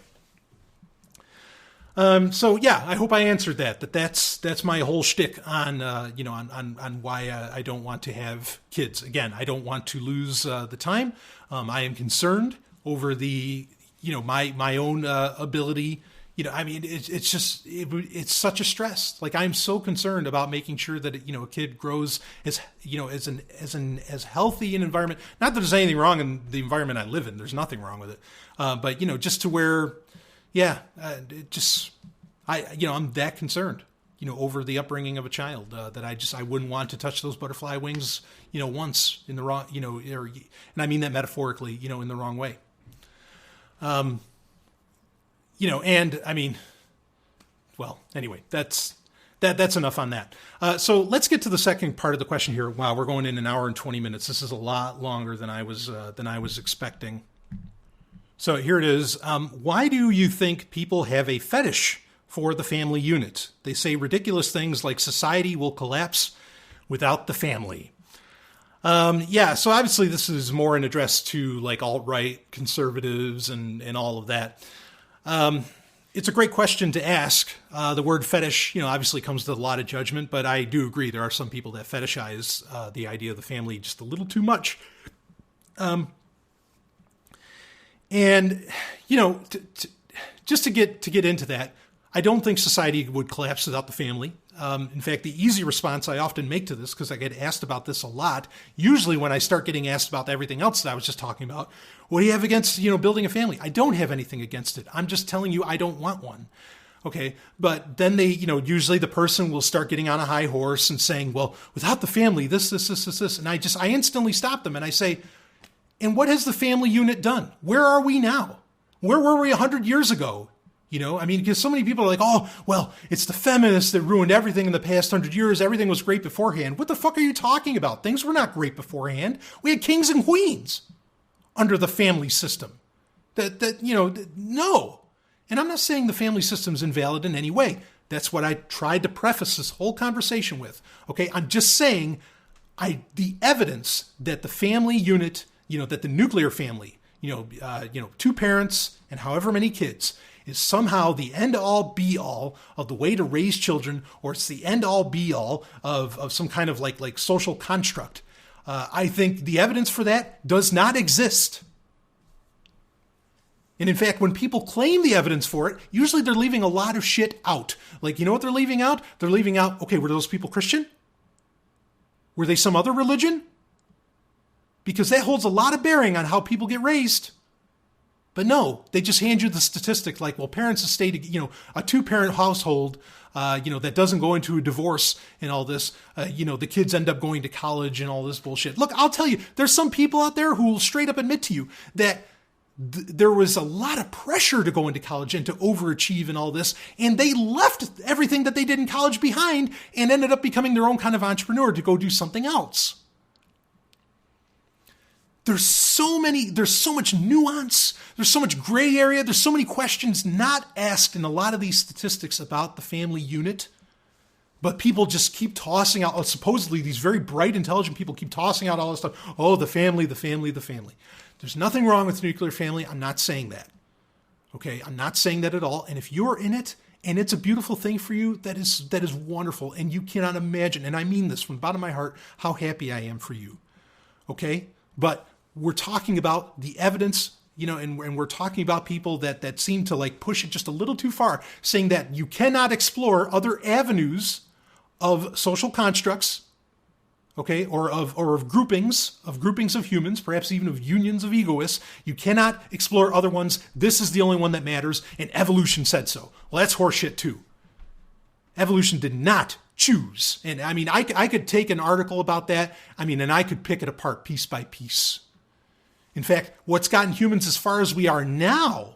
So yeah, I hope I answered that. That's my whole shtick on on why I don't want to have kids. Again, I don't want to lose the time. I am concerned over the my own ability. It's such a stress. Like I'm so concerned about making sure that a kid grows as healthy an environment. Not that there's anything wrong in the environment I live in. There's nothing wrong with it. But just to where. Yeah, I'm that concerned, over the upbringing of a child that I wouldn't want to touch those butterfly wings, once in the wrong, and I mean that metaphorically, in the wrong way. And I mean, well, anyway, that's enough on that. So let's get to the second part of the question here. Wow, we're going in an hour and 20 minutes. This is a lot longer than I was expecting. So here it is. Why do you think people have a fetish for the family unit? They say ridiculous things like society will collapse without the family. So obviously this is more an address to like alt-right conservatives and all of that. It's a great question to ask. The word fetish, obviously comes with a lot of judgment, but I do agree there are some people that fetishize the idea of the family just a little too much. And, just to get into that, I don't think society would collapse without the family. In fact, the easy response I often make to this, because I get asked about this a lot, usually when I start getting asked about everything else that I was just talking about, what do you have against, building a family? I don't have anything against it. I'm just telling you I don't want one. Okay, but then they, usually the person will start getting on a high horse and saying, well, without the family, this. And I instantly stop them and I say, and what has the family unit done? Where are we now? Where were we 100 years ago? Because so many people are like, oh, well, it's the feminists that ruined everything in the past 100 years. Everything was great beforehand. What the fuck are you talking about? Things were not great beforehand. We had kings and queens under the family system. No. And I'm not saying the family system's invalid in any way. That's what I tried to preface this whole conversation with. Okay, I'm just saying the evidence that the family unit, that the nuclear family, 2 parents and however many kids is somehow the end-all be-all of the way to raise children, or it's the end-all be-all of some kind of like social construct. I think the evidence for that does not exist. And in fact, when people claim the evidence for it, usually they're leaving a lot of shit out. Like, you know what they're leaving out? They're leaving out, okay, were those people Christian? Were they some other religion? Because that holds a lot of bearing on how people get raised. But no, they just hand you the statistic like, well, parents stay, a 2-parent household, that doesn't go into a divorce and all this, the kids end up going to college and all this bullshit. Look, I'll tell you, there's some people out there who will straight up admit to you that there was a lot of pressure to go into college and to overachieve and all this, and they left everything that they did in college behind and ended up becoming their own kind of entrepreneur to go do something else. There's so much nuance, there's so much gray area, there's so many questions not asked in a lot of these statistics about the family unit, but people just keep tossing out, supposedly these very bright, intelligent people keep tossing out all this stuff. Oh, the family. There's nothing wrong with the nuclear family. I'm not saying that. Okay, I'm not saying that at all. And if you're in it and it's a beautiful thing for you, that is wonderful. And you cannot imagine, and I mean this from the bottom of my heart, how happy I am for you. Okay, but we're talking about the evidence, and we're talking about people that seem to like push it just a little too far, saying that you cannot explore other avenues of social constructs, okay, or of groupings of humans, perhaps even of unions of egoists. You cannot explore other ones. This is the only one that matters, and evolution said so. Well, that's horseshit too. Evolution did not choose. And I could take an article about that, and I could pick it apart piece by piece. In fact, what's gotten humans as far as we are now,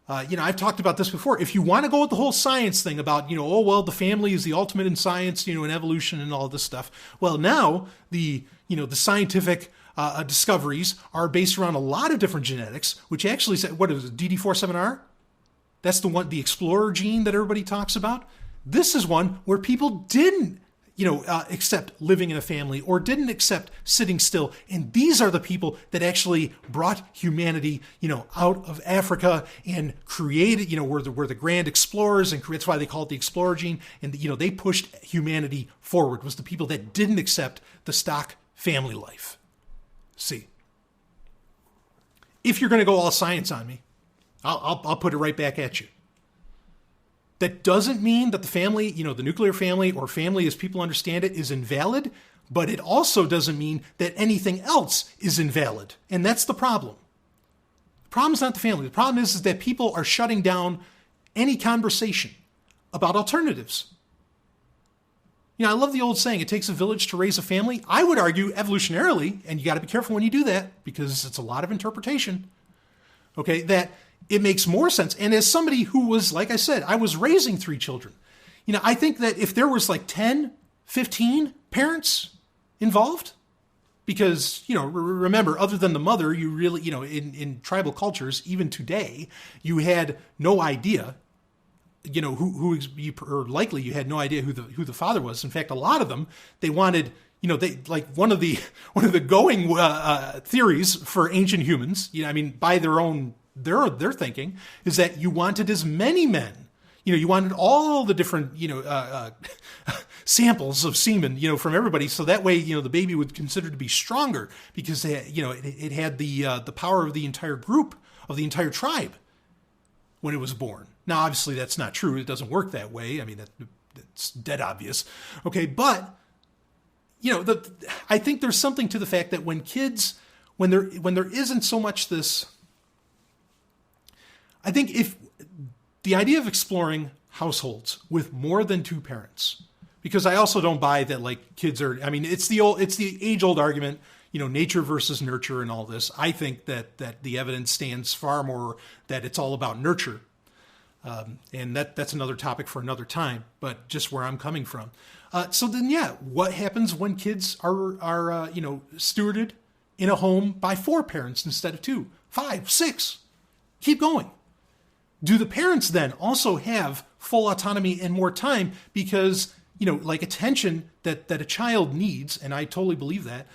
I've talked about this before. If you want to go with the whole science thing about, the family is the ultimate in science, in evolution and all this stuff. Well, now the scientific discoveries are based around a lot of different genetics, which actually said, what is it, DD47R? That's the explorer gene that everybody talks about. This is one where people didn't, accept living in a family or didn't accept sitting still. And these are the people that actually brought humanity, out of Africa and created, were the grand explorers, and that's why they call it the explorer gene. And, they pushed humanity forward, was the people that didn't accept the stock family life. See, if you're going to go all science on me, I'll put it right back at you. That doesn't mean that the family, the nuclear family or family as people understand it is invalid, but it also doesn't mean that anything else is invalid. And that's the problem. The problem is not the family. The problem is that people are shutting down any conversation about alternatives. I love the old saying, it takes a village to raise a family. I would argue evolutionarily, and you got to be careful when you do that because it's a lot of interpretation, okay, that it makes more sense. And as somebody who was, like I said, I was raising 3 children. I think that if there was like 10, 15 parents involved, because, remember, other than the mother, you really, in tribal cultures, even today, you had no idea, or likely you had no idea who the father was. In fact, a lot of them, they wanted, they like one of the going theories for ancient humans, by their thinking is that you wanted as many men, you wanted all the different, samples of semen, from everybody. So that way, the baby would consider to be stronger because it had the power of the entire group, of the entire tribe when it was born. Now, obviously that's not true. It doesn't work that way. it's dead obvious. Okay, but I think there's something to the fact that when there isn't so much this, I think if the idea of exploring households with more than two parents, because I also don't buy that like kids are, I mean, it's the age old argument, nature versus nurture and all this. I think that the evidence stands far more that it's all about nurture. And that's another topic for another time, but just where I'm coming from. So then, what happens when kids are stewarded in a home by four parents instead of two, 5, 6? Keep going. Do the parents then also have full autonomy and more time because, like attention that a child needs, and I totally believe that,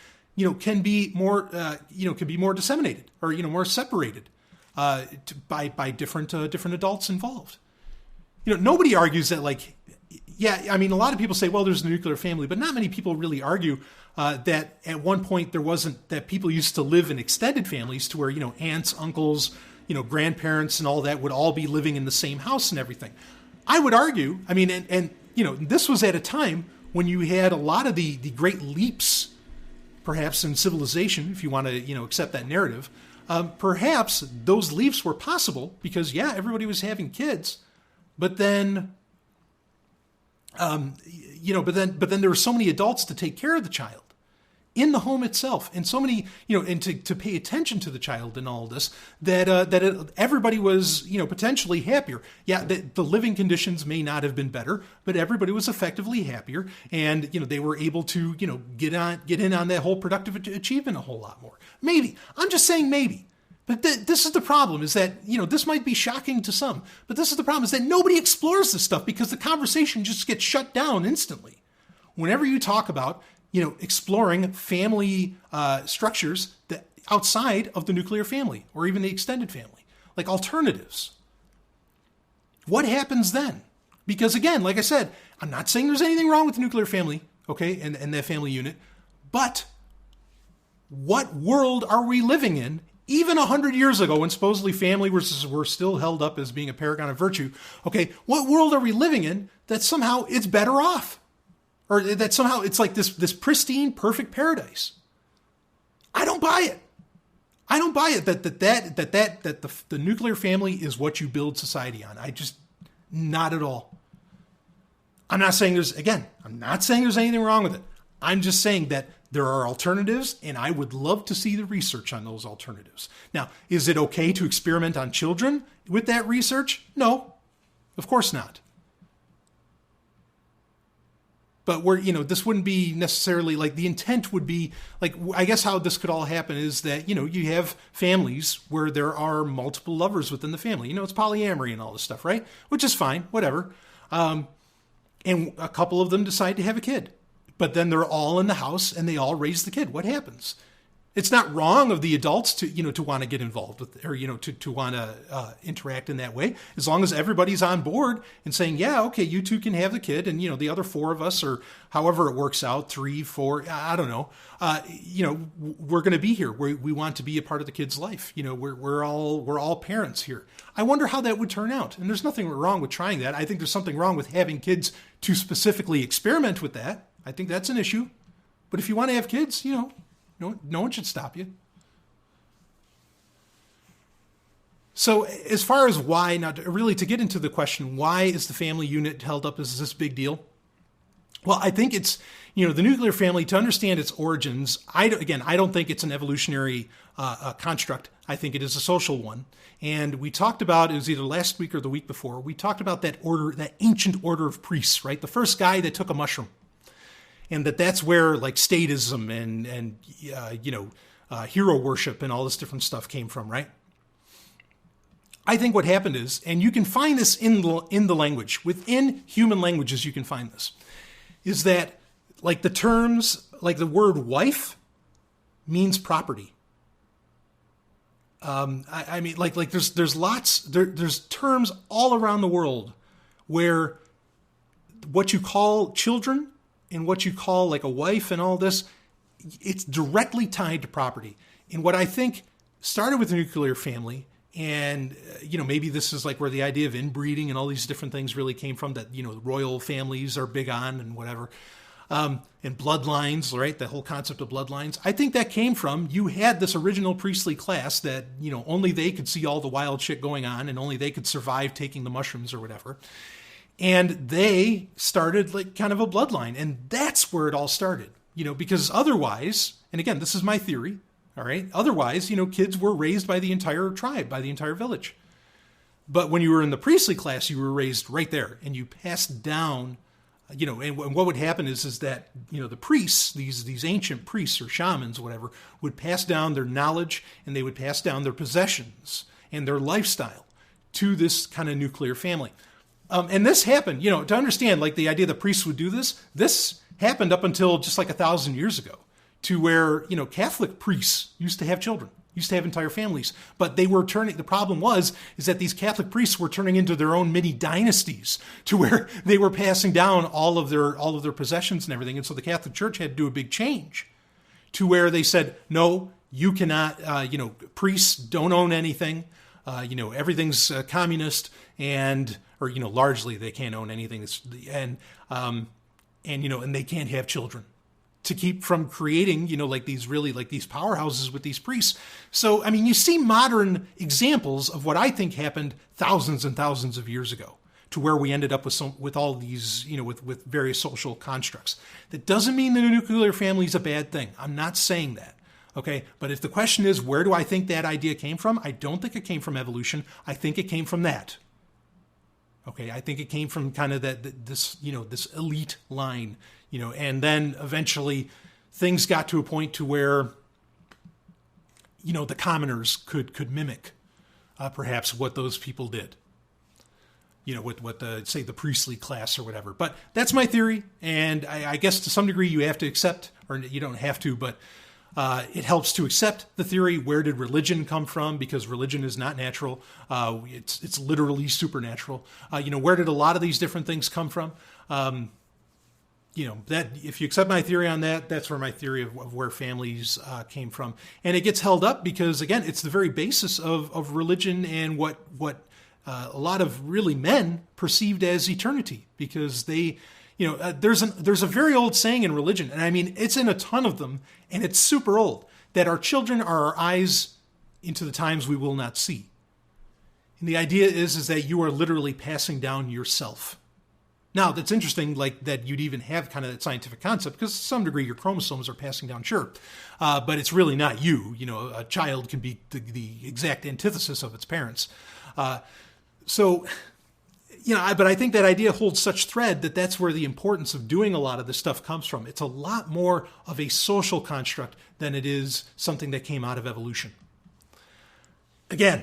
can be more disseminated or, more separated by different adults involved. Nobody argues that a lot of people say, well, there's a nuclear family, but not many people really argue that at one point that people used to live in extended families to where, aunts, uncles, grandparents and all that would all be living in the same house and everything. I would argue, this was at a time when you had a lot of the great leaps, perhaps in civilization, if you want to, accept that narrative. Perhaps those leaps were possible because, everybody was having kids, but then, but then there were so many adults to take care of the child in the home itself, and so many, and to pay attention to the child and all this, that everybody was, potentially happier. The living conditions may not have been better, but everybody was effectively happier, and they were able to, get in on that whole productive achievement a whole lot more. Maybe. I'm just saying maybe. But this is the problem, is that, this might be shocking to some, but this is the problem, is that nobody explores this stuff because the conversation just gets shut down instantly. Whenever you talk about, exploring family structures that outside of the nuclear family or even the extended family, like alternatives, what happens then? Because again, like I said, I'm not saying there's anything wrong with the nuclear family, okay, and that family unit, but what world are we living in? Even 100 years ago, when supposedly family were still held up as being a paragon of virtue, okay, what world are we living in that somehow it's better off? Or that somehow it's like this pristine, perfect paradise? I don't buy it. I don't buy it that the nuclear family is what you build society on. Not at all. I'm not saying there's anything wrong with it. I'm just saying that there are alternatives, and I would love to see the research on those alternatives. Now, is it okay to experiment on children with that research? No, of course not. But this wouldn't be necessarily the intent would be I guess how this could all happen is that, you have families where there are multiple lovers within the family. It's polyamory and all this stuff, right? Which is fine, whatever. And a couple of them decide to have a kid, but then they're all in the house and they all raise the kid. What happens? It's not wrong of the adults to want to get involved with, or, to want to interact in that way, as long as everybody's on board and saying, okay, you two can have the kid. And, the other 4 of us, or however it works out, 3, 4, I don't know, we're going to be here. We want to be a part of the kid's life. We're all parents here. I wonder how that would turn out. And there's nothing wrong with trying that. I think there's something wrong with having kids to specifically experiment with that. I think that's an issue. But if you want to have kids, no one should stop you. So as far as why, now really to get into the question, why is the family unit held up as this big deal? Well, I think it's, the nuclear family, to understand its origins, I don't think it's an evolutionary construct. I think it is a social one. And we talked about, it was either last week or the week before, we talked about that ancient order of priests, right? The first guy that took a mushroom. And that's where statism and hero worship and all this different stuff came from, right? I think what happened is, and you can find this in the language, within human languages you can find this, is that the terms, the word wife means property. There's terms all around the world where what you call children and what you call a wife and all this, it's directly tied to property. And what I think started with the nuclear family And, maybe this is like where the idea of inbreeding and all these different things really came from, that, royal families are big on and whatever. And bloodlines, right? The whole concept of bloodlines. I think that came from, you had this original priestly class that, only they could see all the wild shit going on and only they could survive taking the mushrooms or whatever. And they started like kind of a bloodline. And that's where it all started, because otherwise, and again, this is my theory, all right? Otherwise, kids were raised by the entire tribe, by the entire village. But when you were in the priestly class, you were raised right there and you passed down, and what would happen is that, the priests, these ancient priests or shamans, whatever, would pass down their knowledge and they would pass down their possessions and their lifestyle to this kind of nuclear family. And this happened, to understand, like the idea the priests would do this happened up until just like 1,000 years ago, to where, Catholic priests used to have children, used to have entire families, but they were the problem is that these Catholic priests were turning into their own mini dynasties, to where they were passing down all of their possessions and everything. And so the Catholic Church had to do a big change to where they said, no, you cannot, priests don't own anything. Everything's communist or largely they can't own anything. And they can't have children, to keep from creating, like these powerhouses with these priests. So, you see modern examples of what I think happened thousands and thousands of years ago, to where we ended up with all these, with various social constructs. That doesn't mean that a nuclear family is a bad thing. I'm not saying that. Okay. But if the question is, where do I think that idea came from? I don't think it came from evolution. I think it came from that. Okay. I think it came from kind of this elite line, and then eventually things got to a point to where, the commoners could mimic perhaps what those people did, with what the priestly class or whatever. But that's my theory. And I guess to some degree you have to accept, or you don't have to, but it helps to accept the theory. Where did religion come from? Because religion is not natural. It's literally supernatural. Where did a lot of these different things come from? That if you accept my theory on that, that's where my theory of where families came from. And it gets held up because, again, it's the very basis of religion and what a lot of really men perceived as eternity, because they, there's a very old saying in religion, and it's in a ton of them, and it's super old, that our children are our eyes into the times we will not see. And the idea is that you are literally passing down yourself. Now, that's interesting, like that you'd even have kind of that scientific concept, because to some degree your chromosomes are passing down, sure. But it's really not you. A child can be the exact antithesis of its parents. But I think that idea holds such thread that that's where the importance of doing a lot of this stuff comes from. It's a lot more of a social construct than it is something that came out of evolution. Again,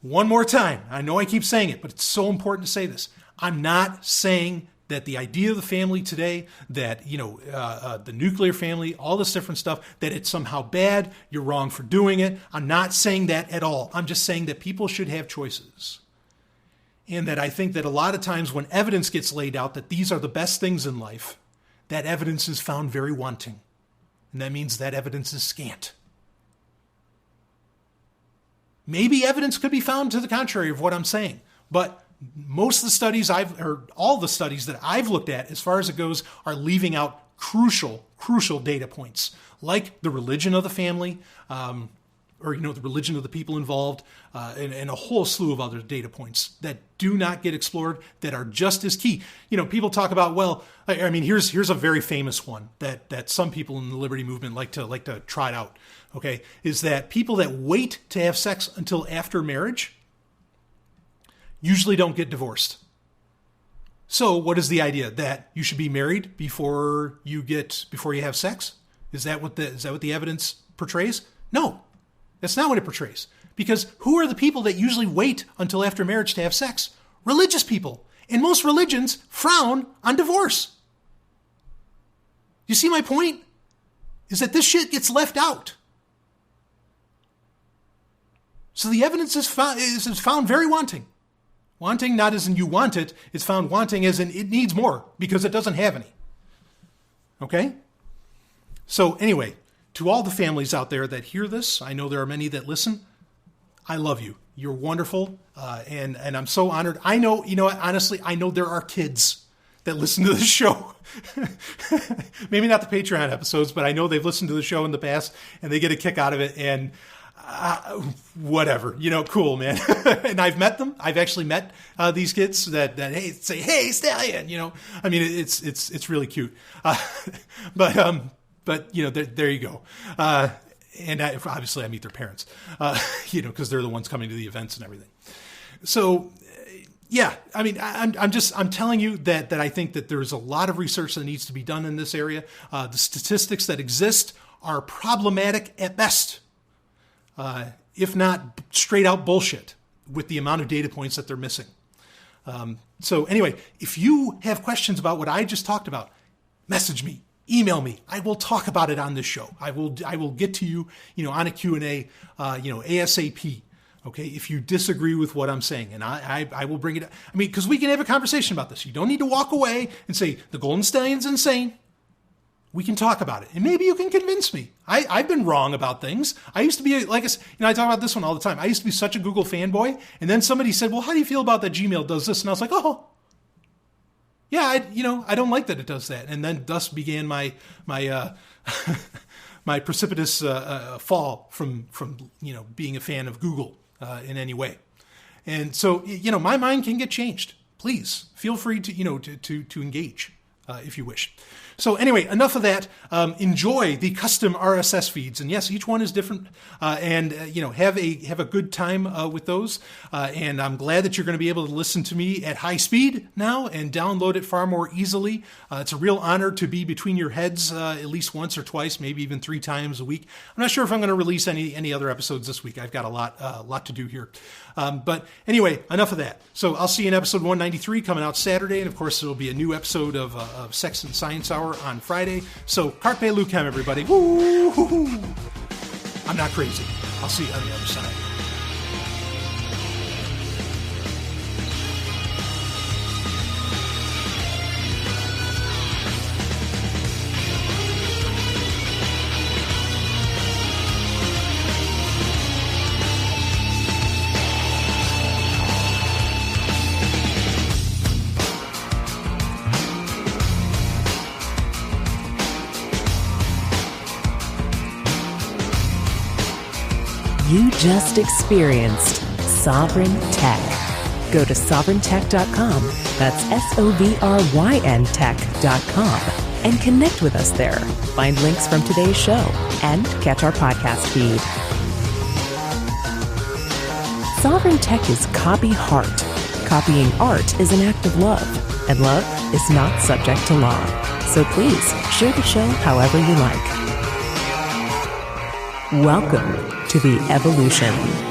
one more time, I know I keep saying it, but it's so important to say this. I'm not saying that the idea of the family today, that, the nuclear family, all this different stuff, that it's somehow bad, you're wrong for doing it. I'm not saying that at all. I'm just saying that people should have choices. And that I think that a lot of times when evidence gets laid out that these are the best things in life, that evidence is found very wanting. And that means that evidence is scant. Maybe evidence could be found to the contrary of what I'm saying, but most of the studies all the studies that I've looked at, as far as it goes, are leaving out crucial data points, like the religion of the family, or the religion of the people involved, and a whole slew of other data points that do not get explored, that are just as key. People talk about, here's a very famous one that some people in the liberty movement like to trot out. Okay, is that people that wait to have sex until after marriage usually don't get divorced. So what is the idea? That you should be married before you have sex? Is that what the evidence portrays? No, that's not what it portrays. Because who are the people that usually wait until after marriage to have sex? Religious people. And most religions frown on divorce. You see my point? Is that this shit gets left out. So the evidence is found very wanting. Wanting not as in you want it, it's found wanting as in it needs more because it doesn't have any. Okay? So anyway, to all the families out there that hear this, I know there are many that listen, I love you. You're wonderful. And I'm so honored. I know, honestly, I know there are kids that listen to the show. Maybe not the Patreon episodes, but I know they've listened to the show in the past and they get a kick out of it. And whatever, cool, man. And I've met them. I've actually met these kids that hey, say, hey, Stallion, I mean, it's really cute. But there you go. And obviously I meet their parents, because they're the ones coming to the events and everything. So, yeah, I mean, I'm telling you that I think that there's a lot of research that needs to be done in this area. The statistics that exist are problematic at best, if not straight out bullshit with the amount of data points that they're missing. So anyway, if you have questions about what I just talked about, message me. Email me. I will talk about it on this show. I will get to you, on a Q&A, ASAP. Okay, if you disagree with what I'm saying, and I will bring it up. I mean, because we can have a conversation about this. You don't need to walk away and say the Golden Stallion's insane. We can talk about it, and maybe you can convince me. I've been wrong about things. I used to be I talk about this one all the time. I used to be such a Google fanboy, and then somebody said, "Well, how do you feel about that Gmail does this?" And I was like, "Oh." Yeah, I don't like that it does that. And then thus began my my precipitous fall from being a fan of Google in any way. And so, my mind can get changed. Please feel free to engage if you wish. So anyway, enough of that. Enjoy the custom RSS feeds, and yes, each one is different. And have a good time with those. And I'm glad that you're going to be able to listen to me at high speed now and download it far more easily. It's a real honor to be between your heads at least once or twice, maybe even 3 times a week. I'm not sure if I'm going to release any other episodes this week. I've got a lot to do here. But anyway, enough of that. So I'll see you in episode 193 coming out Saturday. And of course, there will be a new episode of Sex and Science Hour on Friday. So carpe lucem, everybody. Woo-hoo-hoo. I'm not crazy. I'll see you on the other side. You just experienced Sovryn Tech. Go to sovryntech.com, that's SOVRYN tech.com, and connect with us there. Find links from today's show and catch our podcast feed. Sovryn Tech is copy heart. Copying art is an act of love, and love is not subject to law. So please share the show however you like. Welcome to the evolution.